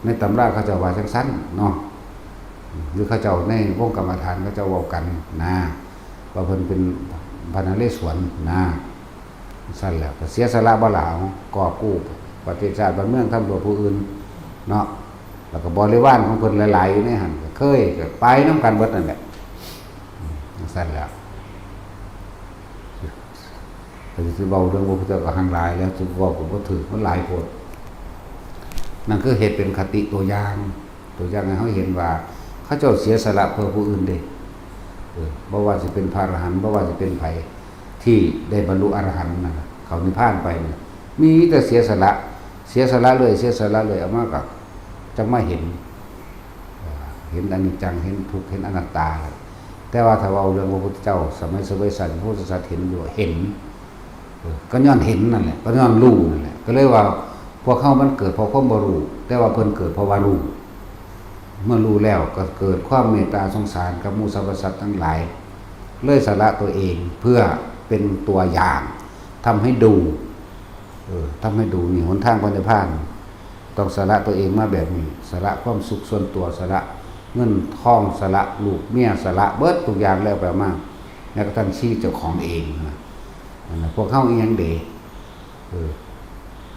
ในตำราเขาเจ้าว่าจังสั้นเนาะหรือเขาเจ้าในวงกรรมฐานเขาเจ้าเว้ากันนะว่าเพิ่นเป็นพระนเรศวรนะสั้นแล้วก็เสียสละบ่หลาวก่อกู้ประเทศชาติบ้านเมืองทำตัวผู้อื่นเนาะแล้วก็บริวารของเพิ่นหลายๆอยู่ในหั่นก็เคยก็ไปนำกันเบิดนั่นแหละสั้นแล้วก็สิเว้าเรื่องพระพุทธเจ้าก็หังหลายแล้วสิเว้าก็บ่ถูกมันหลายโพดนั่นคือเหตุเป็นคติตัวอย่างให้เขาเห็นว่าเขาเจ้าเสียสละเพื่อผู้อื่นเด้บ่ว่าจะเป็นพระอรหันต์บ่ว่าจะเป็นไผที่ได้บรรลุอรหันต์นั่นเขานิพพานไปเนี่ยมีแต่เสียสละเลยเอามากับจังมาเห็นอนิจจังเห็นทุกข์เห็นอนัตตาแต่ว่าถ้าเอาเรื่องพระพุทธเจ้าสมัยสมัยสันพระพุทธศาสนาเห็นอยู่เห็นก็ย้อนเห็นนั่นแหละก็ย้อนรู้นั่นแหละก็เลยว่าพวกเขามันเกิดเพราะความบ่รู้แต่ว่าเพิ่นเกิดเพราะว่ารู้เมื่อรู้แล้วก็เกิดความเมตตาสงสารกับหมู่สรรพสัตว์ทั้งหลายเลยสละตัวเองเพื่อเป็นตัวอย่างทำให้ดูนี่หนทางพระนิพพานต้องสละตัวเองมาแบบนี้สละความสุขส่วนตัวสละเงินทองสละลูกเมียสละเบิดทุกอย่างแล้วไปมากแล้วก็ท่านชี้เจ้าของเองนะพวกเขาอีหยังเด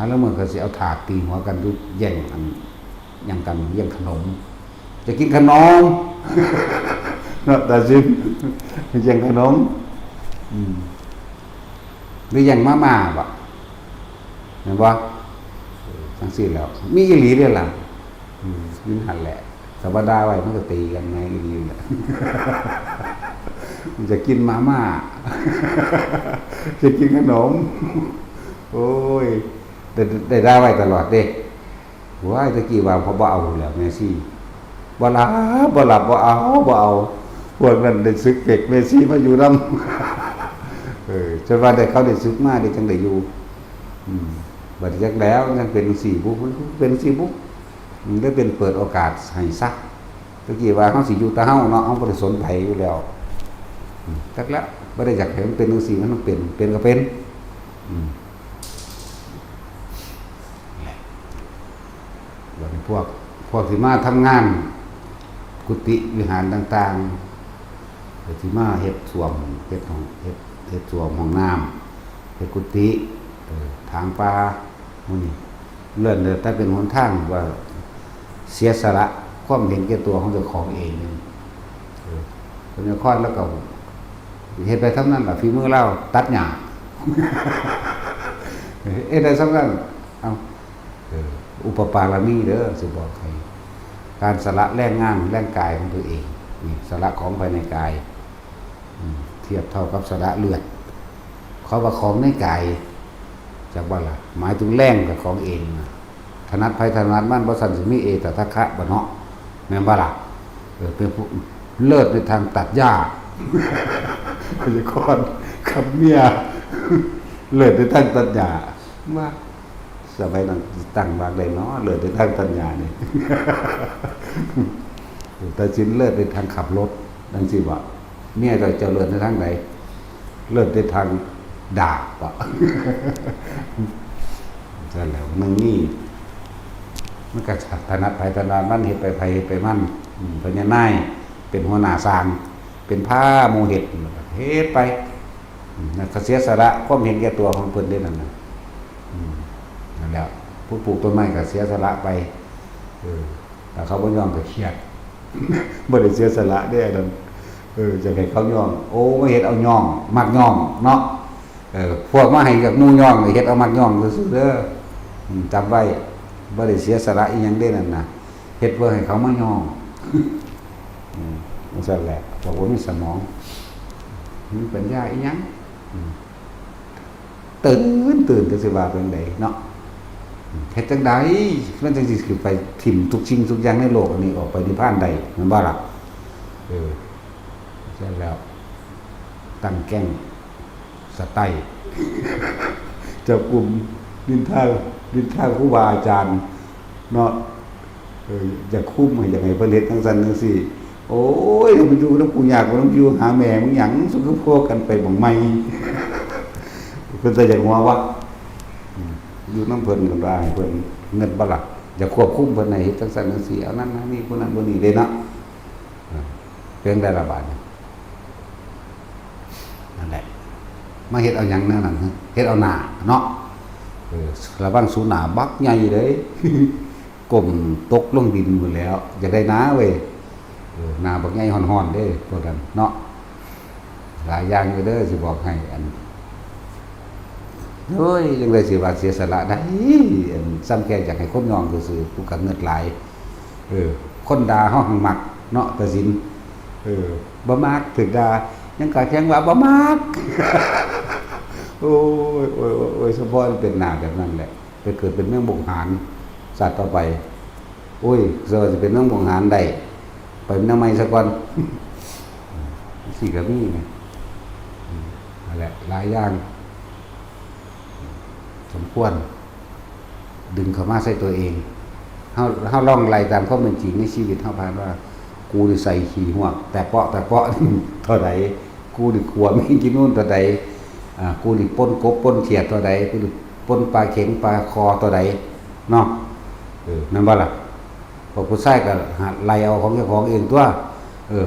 แล้วเมื่อเขาสิเอาถาดตีหัวกันดูแย่งกันยังกันแย่งขนมจะกินขนมเนาะแต่ซิมแย่งขนมหรือแย่งมาบ่เห็นบ่จังซี่แล้วมีอีหลีเด้อล่ะนี่หั่นแหละธรรมดาไว้มันก็ตีกันไงอีหลีแหละมันจะกินมาม่าจะกินขนมโอ้ยได้ด่าไว้ตลอดเด้ว้ายตะกี้ว่าเขาบ่เอาแล้วเมซี่บ่หลับบ่เอาพวกนั้นได้ซึกเป็กเมซี่มาอยู่นำจนว่าได้เขาได้ซึกมาได้จังได้อยู่บัดจักแล้วยังเป็น4บุเป็น4บุได้เป็นเปิดโอกาสให้ซักตะกี้ว่าเฮาสิอยู่แต่เฮาเนาะเฮาบ่ได้สนไผอยู่แล้วจักแล้วบ่ได้อยากให้มันเป็นจังซี่มันต้องเป็นก็เป็นวันนี้พวกที่มาทำงานกุฏิวิหารต่างๆที่มาเฮ็ดส้วมเฮ็ดส้วมห้องน้ำเฮ็ดกุฏิทางป่ามื้อนี้เลื่อนเลยแต่เป็นหนทางว่าเสียสละความเห็นแก่ตัวของเจ้าของเองเป็นนครแล้วก็เฮ็ดไปเท่านั้นล่ะฝีมือเราตัดหญ้าได้สำคัญเอาอุปปารามีเด้อสิบอกให้ การสละแรงงานแรงกายของตัวเองนี่สละของภายในกายเทียบเท่ากับสละเลือดเขาว่าของในกายจากว่าล่ะหมายถึงแรงกับของเองถนัดภัยถนัดมั่นบ่สันสิมีเอตทัคคะบ่เนาะแม่นบ่ล่ะเป็นผู้เลิศในทางตัดหญ้าพยากรณ์กับเมียเลิศในทางตัดหญ้าว่าสบายนั้นตั้งบางได้เนาะเลิศในทางตัดหญ้านี่แต่สินเลิศในทางขับรถจังซี่ว่าเมียก็จะเลิศในทางใดเลิศในทางด่าบ่ใช่แล้วนึงนี่มันก็ถนัดไปถนัดมันเฮ็ดไปไผเฮ็ดไปมันเพิ่นยังนายเป็นหัวหน้าสร้างเป็นผ้าหมู่เฮ็ดเฮ็ดไปนั่นก็เสียสละความเห็นแก่ตัวของเพิ่นได้นั่นน่ะนั่นแหละผู้ปลูกต้นไม้ก็เสียสละไปแต่เขาบ่ยอมก็เครียดบ่ได้เสียสละได้อันนั้นจะให้เขาย่องโอ้มาเฮ็ดเอาย่องมักย่องเนาะพวกมาให้กับหมู่ย่องเฮ็ดเอามักย่องซื่อๆเด้อจำไว้บ่ได้เสียสละอีหยังได้นั่นน่ะเฮ็ดเพื่อให้เขามาย่องนั่นซั่นแหละบอกว่ามีสมองมีปัญญาอีหยังตื่นจังสิว่าเป็นไดเนาะเฮ็ดจังไดมันจังสิคือไปถิ่มทุกสิ่งทุกอย่างในโลกอันนี้ออกไปนิพพานได้แม่นบ่ล่ะใช่แล้วตั้งแก้งสไตล์จับกลุ่มดินทาครูบาอาจารย์เนาะจะคุ้มให้ยังไงเพิ่นเฮ็ดจังซั่นจังซี่โอ้ยมันอยู่นำกูยากบ่ต้องอยู่หาแม่มึงหยังสุขพวกกันไปบ่ใหม่เพิ่นจะอยากว่าว่าอยู่นำเพิ่นกันว่าให้เพิ่นเงินบ่ล่ะอย่าควบคุมเพิ่นให้เฮ็ดจังซั่นจังซี่เอานั้นนี่ผู้นั้นผู้นี้เด้เนาะเป็นได้ระบาดนั่นแหละมาเฮ็ดเอาหยังแนวนั้นเฮ็ดเอาหน้าเนาะระวังสูหน้าบักใหญ่เลยก้มตกลงดินหมดแล้วอยากได้หน้าเว้ยหน้าบักใหญ่ฮ้อนๆเด้พวกนั้นเนาะหลายอย่างอยู่เด้อสิบอกให้อันเฮ้ยจังได๋สิว่าเสียสละได้อันซ้ำแค่อยากให้คนยอมซื่อๆผู้ก็เงิดหลายคนด่าเฮาหังมักเนาะแต่สินบ่มักถึกด่ายังก็แข็งว่าบ่มักโอ้ยสมพรเป็นหน้าแบบนั้นแหละไปเกิดเป็นเมืองบงหารสัตว์ต่อไปโอ้ยจะเป็นเมืองบงหารได้ไปนำใหม่ซะก่อนสิก็มีไงนั่นแหละหลายอย่างสมควรดึงเข้ามาใส่ตัวเองเฮาลองไล่ตามความเป็นจริงในชีวิตเฮาผ่านว่ากูนี่ใส่ขี้หวกแต่เปาะเท่าใดกูนี่ขัวมีกินนู่นเท่าใดกูนี่ป่นกบป่นเขียดเท่าใดกูนี่ป่นปลาเข็งปลาคอเท่าใดเนาะนั่นบ่ล่ะพอผู้ชายก็ไล่เอาของเจ้าของเองตัว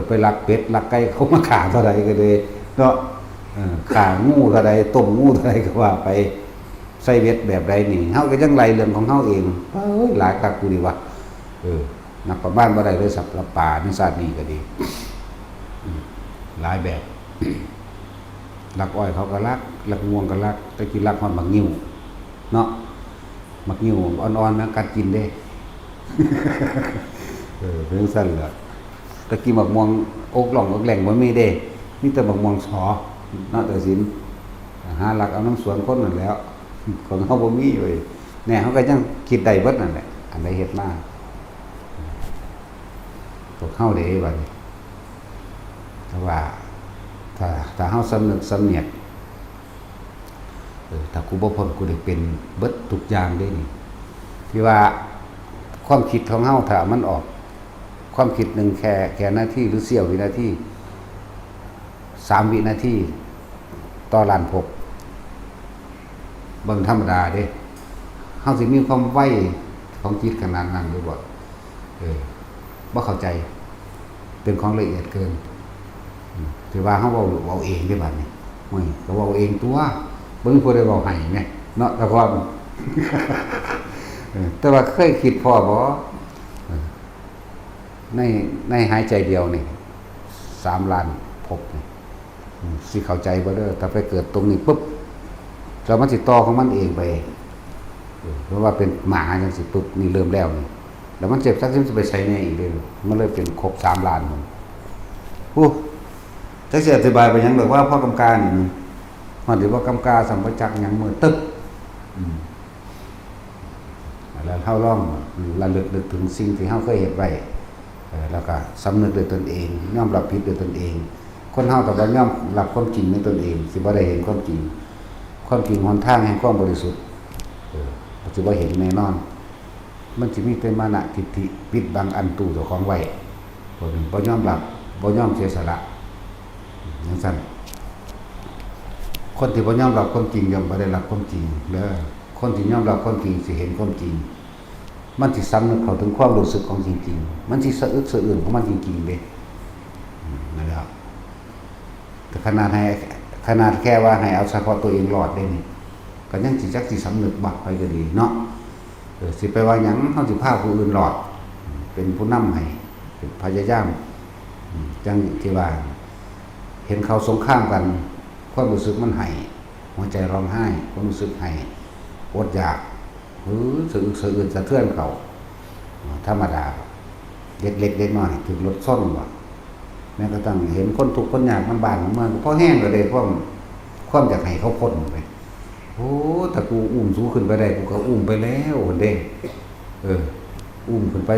ไปลักเป็ดลักไก่เขามาฆ่าเท่าใดก็เลยเนาะฆ่างูเท่าใดต้มงูเท่าใดก็ว่าไปใส่เวทแบบใดนี่เฮาก็ยังไล่เรื่องของเฮาเองเอ้ยหลายคักกูนี่ว่านักประมาณบ่ได้เลยสับละป่าในชาตินี้ก็ดีหลายแบบลักอ้อยเขาก็ลักลักงวงก็ลักตะกี้ลักฮอดบักงิ้วเนาะบักงิ้วอ่อนๆมันกัดกินเด้เรื่องสั้นล่ะตะกี้บักม่วงอกหล่องอกแหล่งบ่มีเด้มีแต่บักม่วงสอเนาะแต่สินหาลักเอาน้ำสวนคนนั่นแล้วของเฮาบ่มีเว้ยแน่เฮาก็ยังคิดได้เบิดนั่นแหละอันใดเฮ็ดมาพวกเฮาเด้บัดนี้แต่ว่าถ้าเฮาสำนึกสำเนียกถ้ากูบ่พ้นกูได้เป็นเบิดทุกอย่างเด้นี่ที่ว่าความคิดของเฮาถ้ามันออกความคิดนึงแค่นาทีหรือเสี้ยววินาที3วินาทีต่อล้านภพเบิ่งธรรมดาเด้เฮาสิมีความไวของจิตขนาดนั้นหรือบ่บ่เข้าใจเป็นของละเอียดเกินถือว่าเฮาเว้าเองได้บัดนี้โอ้ยก็เว้าเองตัวบ่มีผู้ใดเว้าให้แหมเนาะแต่พอแต่ว่าเคยคิดพอบ่ในหายใจเดียวนี่3ล้านภพนี่สิเข้าใจบ่เด้อถ้าไปเกิดตรงนี้ปุ๊บแล้วมันสิต่อของมันเองไปเพราะว่าเป็นหมาจังสิปุ๊บนี่เริ่มแล้วนี่ แล้วมันเจ็บสักที่จะไปใช้ในอีกเลยมันเลยเป็นครบ3 ล้านมันจะเสียอธิบายไปยังแบบว่าพ่อกำการมันหรือว่ากำกาสัมปจักยังมือตึ๊บแล้วเข้าร่องระลึกถึงสิ่งที่เขาเคยเห็นไว้แล้วก็สำนึกด้วยตนเองยอมรับผิดด้วยตนเองคนเฮากับว่ายอมรับความจริงในตนเองสิบ่ได้เห็นความจริงหนทางแห่งความบริสุทธิ์สิบ่เห็นแน่นอนมันสิมีแต่มานะทิฏฐิปิดบังอันตู้เจ้าของไว้บ่ยอมรับบ่ยอมเสียสละจังซั่นคนที่บ่ยอมรับความจริงย่อมบ่ได้รับความจริงเด้อคนที่ยอมรับความจริงสิเห็นความจริงมันสิสำนึกเข้าถึงความรู้สึกของจริงๆมันสิสะอึกสะอื้นของมันจริงๆเด้นะครับแต่ขนาดแค่ว่าให้เอาเฉพาะตัวเองรอดได้นี่ก็ยังสิจักสิสำนึกบักไปก็ดีเนาะสิไปว่าหยังเฮาสิพาผู้อื่นรอดเป็นผู้นำให้เป็นพยายามจังที่ว่าเห็นเขาสงครามกันความรู้สึกมันให้หัวใจร้องไห้ความรู้สึกให้อดอยากสะอึกสะอื้นสะเทือนเขาธรรมดาเล็กๆน้อยๆถึงรถส้นว่ะแม้กระทั่งเห็นคนทุกข์คนยากมันบานเมืองพอแห้งก็เลยความอยากให้เขาพ้นไปแต่กูอุ้มสู้ขึ้นไปได้กูก็อุ้มไปแล้วคนเด้งอุ้มขึ้นไป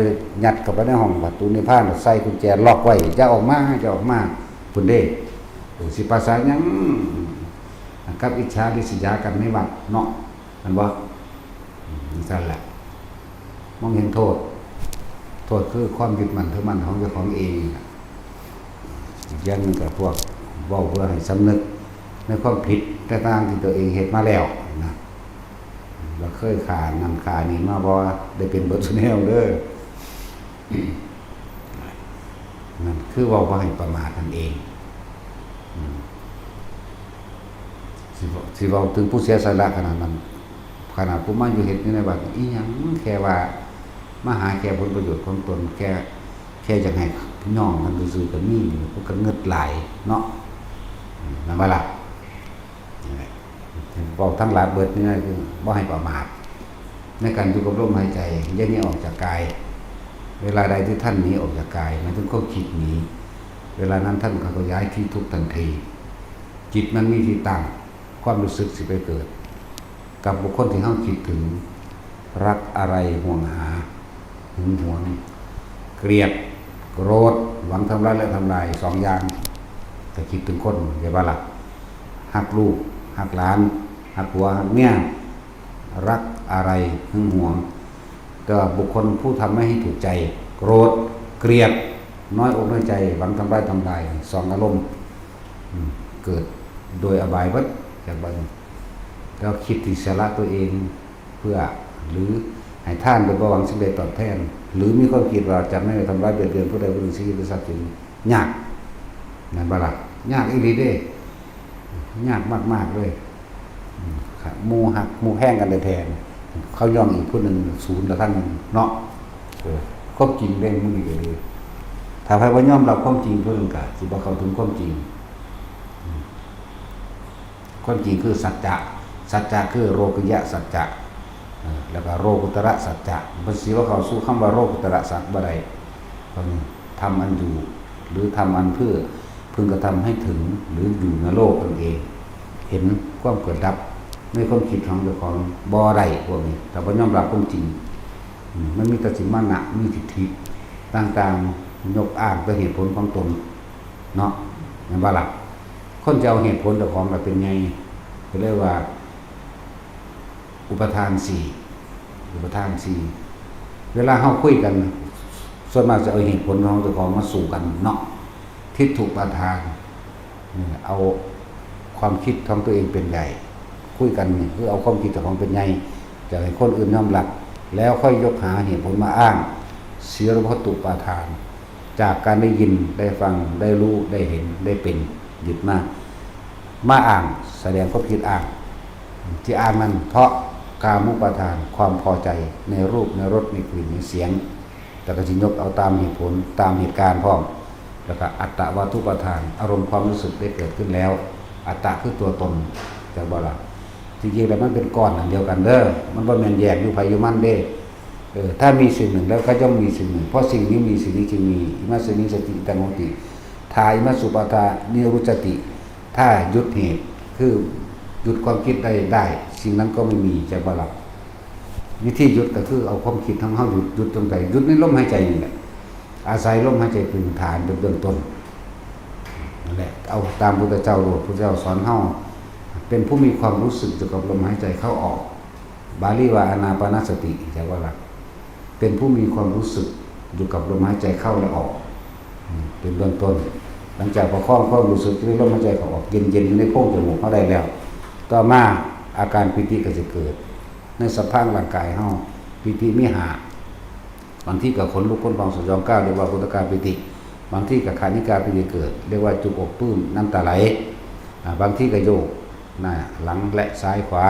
ยัดกับไปในห้องประตูนิพพานใส่กุญแจล็อกไว้จะออกมาคนเด้งสิภาษายังกับอิจฉาริษยากันไม่บัดเนาะมันบ่นั่นแหละมองเห็นโทษคือความยึดมั่นถือมั่นของเจ้าของเองอีกอย่างนึงก็พวกเว้าเพื่อให้สำนึกในความผิดต่างๆที่ตัวเองเฮ็ดมาแล้วนะเราเคยขานั่นขานี่มาบ่ได้เป็นบทแนวเด้อนั่นคือเว้าบ่ให้ประมาทนั่นเองสิเว้าถึงผู้เสียสละขนาดนั้นขนาดผู้มาอยู่เฮ็ดอยู่ในบัดอีหยังแค่ว่ามาหาแค่ผลประโยชน์ของตนแค่จะให้พี่น้องมันซื่อๆก็มีพวกก็เงิดหลายเนาะนั่นว่าล่ะบอกทั้งหลายเบิดนี่คือบ่ให้ประมาทในการอยู่กับลมหายใจอย่าหนีออกจากกายเวลาใดที่ท่านหนีออกจากกายหมายถึงความคิดหนีเวลานั้นท่านก็ย้ายที่ทุกทันทีจิตมันมีที่ตั้งความรู้สึกสิไปเกิดกับบุคคลที่เฮาคิดถึงรักอะไรห่วงหาหึงหวงเกลียดโกรธหวังทำร้ายและทำลาย2 อย่างแต่คิดถึงคนอย่าว่าล่ะฮักลูกฮักหลานฮักผัวฮักเมียรักอะไรหึงหวงก็บุคคลผู้ทำไม่ให้ถูกใจโกรธเกลียดน้อยอกน้อยใจหวังทำร้ายทำลาย2 อารมณ์เกิดโดยอบายวัฏจากบัดเราคิดที่สละตัวเองเพื่อหรือให้ท่านโดยบ่หวังสิ่งใดตอบแทนหรือมีความคิดว่าจะไม่ทำร้ายเบียดเบียนผู้ใดผู้หนึ่งชีวิตหรือทรัพย์สินยากนั่นบ่ล่ะยากอีหลีเด้ยากมากๆเลยหมู่หักหมู่แห้งกันได้แทนเขาย่องอีกผู้หนึ่งศูนย์แล้วท่านเนาะความจริงเด้งมื้อนี้ก็ดีถ้าใครบ่ยอมรับความจริงเพิ่นก็สิบ่เข้าถึงความจริงความจริงคือสัจจะคือโลกิยะสัจจะแล้วก็โลกุตระสัจจะมันสิว่าเขาสู้คำว่าโลกุตระสัจบ่ได้ทำอันอยู่หรือทำอันเพื่อพึงกระทำให้ถึงหรืออยู่ในโลกตนเองเห็นความเกิดดับในความคิดของเจ้าของบ่ได้พวกนี้แต่บ่ยอมรับความจริงมันมีแต่สิ่งมานะมีทิฏฐิต่างๆยกอ้างแต่เหตุผลของตนเนาะนั่นว่าล่ะคนจะเอาเหตุผลเจ้าของมาเป็นไงก็เรียกว่าอุปทาน4เวลาเฮาคุยกันส่วนมากจะเอาเหตุผลของเจ้าของมาสู่กันเนาะทิฏฐุปาทานเอาความคิดของตัวเองเป็นใหญ่คุยกันคือเอาความคิดเจ้าของเป็นใหญ่จะให้คนอื่นยอมรับแล้วค่อยยกหาเหตุผลมาอ้างศีลวัตถุปาทานจากการได้ยินได้ฟังได้รู้ได้เห็นได้เป็นยึดมาอ้างแสดงความคิดอ้างที่อ้างนั้นเพราะกามุปาทานความพอใจในรูปในรสในกลิ่นในเสียงแต่ก็สิยกเอาตามเหตุผลตามเหตุการณ์พร้อมแล้วก็อัตตวาทุปาทานอารมณ์ความรู้สึกได้เกิดขึ้นแล้วอัตตะคือตัวตนจากบ่ล่ะจริงๆแล้วมันเป็นก้อนอันเดียวกันเด้อมันบ่แม่นแยกอยู่ไผอยู่มันเด้ ถ้ามีสิ่งหนึ่งแล้วก็ย่อมมีสิ่งหนึ่งเพราะสิ่งนี้มีสิ่งนี้จึงมีอิมัสสนิสติตังโหติทาอิมัสสุปาทานิรุจติถ้าหยุดเหตุคือหยุดความคิดได้ สิ่งนั้นก็ไม่มีใจบาลับวิธีหยุดก็คือเอาความคิดทั้งเข้าหยุดตรงไหนหยุดในลมหายใจนี่แหละอาศัยลมหายใจเป็นฐานเป็นเบื้องต้นนั่นแหละเอาตามพุทธเจ้าโลดพุทธเจ้าสอนเข้าเป็นผู้มีความรู้สึกเกี่ยวกับลมหายใจเข้าออกบาลีว่าอานาปานสติใจบาลับเป็นผู้มีความรู้สึกอยู่กับลมหายใจเข้าและออกเป็นเบื้องต้นหลังจากประคองความรู้สึกที่ลมหายใจเข้าออกเย็นๆในโพรงจมูกเขาได้แล้วต่อมาอาการปิติก็จะเกิดในสภาพร่างกายเฮาปิติมิหาบางที่กับขนลุกขนพองสยองก้าวเรียกว่าปุตตกาปิติบางที่กับขานิกาปิติเกิดเรียกว่าจุกอกปลื้มน้ำตาไหลบางที่ก็โยกหน้าหลังและซ้ายขวา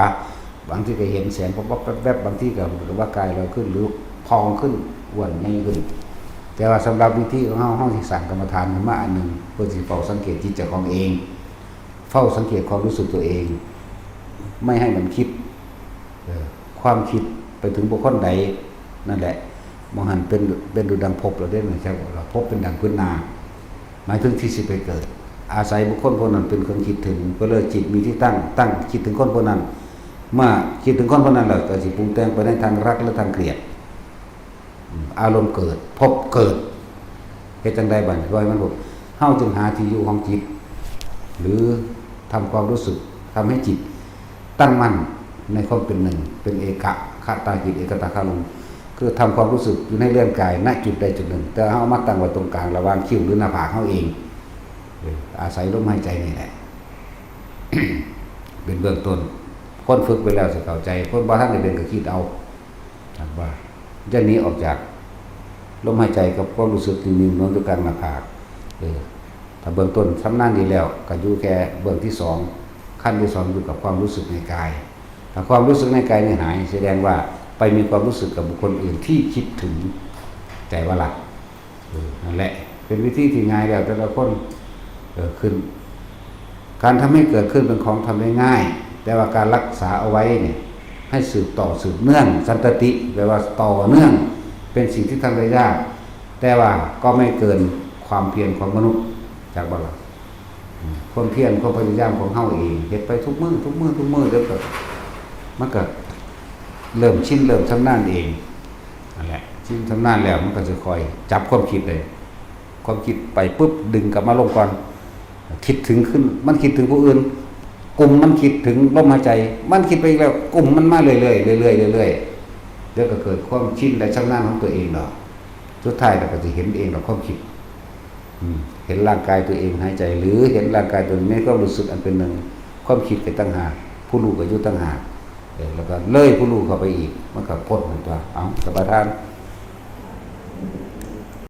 บางที่ก็เห็นแสงป๊บๆแวบๆบางที่ก็รู้ว่ากายเราขึ้นหรือพองขึ้นอ้วนใหญ่ขึ้นแต่ว่าสำหรับวิธีของเฮาที่สั่งกรรมฐานมาอันหนึ่งเพื่อสิเฝ้าสังเกตจิตเจ้าของเองเฝ้าสังเกตความรู้สึกตัวเองไม่ให้มันคิดความคิดไปถึงบุคคลใดนั่นแหละมองหันเป็นดูดังพบเราได้ไหมใช่ไหมเราพบเป็นดังพื้นนาหมายถึงที่สิไปเกิดอาศัยบุคคลคนนั้นเป็นคนคิดถึงก็เลยจิตมีที่ตั้งคิดถึงคนคนนั้นเมื่อคิดถึงคนคนนั้นแล้วก็สิปรุงแต่งไปในทางรักและทางเกลียดอารมณ์เกิดพบเกิดเหตุจังใดบัดร้อยมันบอกเฮาจึงหาที่อยู่ของจิตหรือทำความรู้สึกทำให้จิตตั้งมั่นในความเป็นหนึ่งเป็นเอกะคตาจิตเอกตาคารมคือทำความรู้สึกอยู่ในเรื่องกายณจุดใดจุดหนึ่งแต่เฮามาตั้งไว้ตรงกลางระหว่างคิ้วหรือหน้าผากเฮาเองอาศัยลมหายใจนี่แหละ เป็นเบื้องต้นคนฝึกไปแล้วสิเข้าใจคนบ่ทันได้เป็นก็คิดเอาว่าจะหนีออกจากลมหายใจกับความรู้สึกที่มีนวลด้วยกันหน้าผากถ้าเบื้องต้นชำนาญดีแล้วก็อยู่แค่เบื้องที่2ขั้นที่2อยู่กับความรู้สึกในกายถ้าความรู้สึกในกายนี่หายแสดงว่าไปมีความรู้สึกกับบุคคลอื่นที่คิดถึงแต่ว่าละนั่นแหละเป็นวิธีที่ง่ายแล้วแต่ละคนขึ้นการทำให้เกิดขึ้นเป็นของทำได้ง่ายแต่ว่าการรักษาเอาไว้เนี่ยให้สืบต่อสืบเนื่องสันตติแปลว่าต่อเนื่องเป็นสิ่งที่ทำได้ยากแต่ว่าก็ไม่เกินความเพียรของมนุษย์จากบ้านเราความเพียรความพยายามของเฮาเองเฮ็ดไปทุกมื้อแล้วก็มันก็เริ่มชินเริ่มชำนาญเองนั่นแหละชินชำนาญแล้วมันก็จะคอยจับความคิดเลยความคิดไปปุ๊บดึงกลับมาลงก่อนคิดถึงขึ้นมันคิดถึงผู้อื่นกลุ่มมันคิดถึงลมหายใจมันคิดไปแล้วกลุ่มมันมาเรื่อยๆเรื่อยๆเดี๋ยวก็เกิดความชินและชำนาญของตัวเองเนาะสุดท้ายเราก็จะเห็นเองเราความคิดเห็นร่างกายตัวเองหายใจหรือเห็นร่างกายตัวนี้ก็รู้สึกอันเป็นหนึ่งความคิดก็ตั้งหากผู้รู้ก็อยู่ตั้งหากแล้วก็เลยผู้รู้เข้าไปอีกมันก็พ้นตัวเอาสบายทาน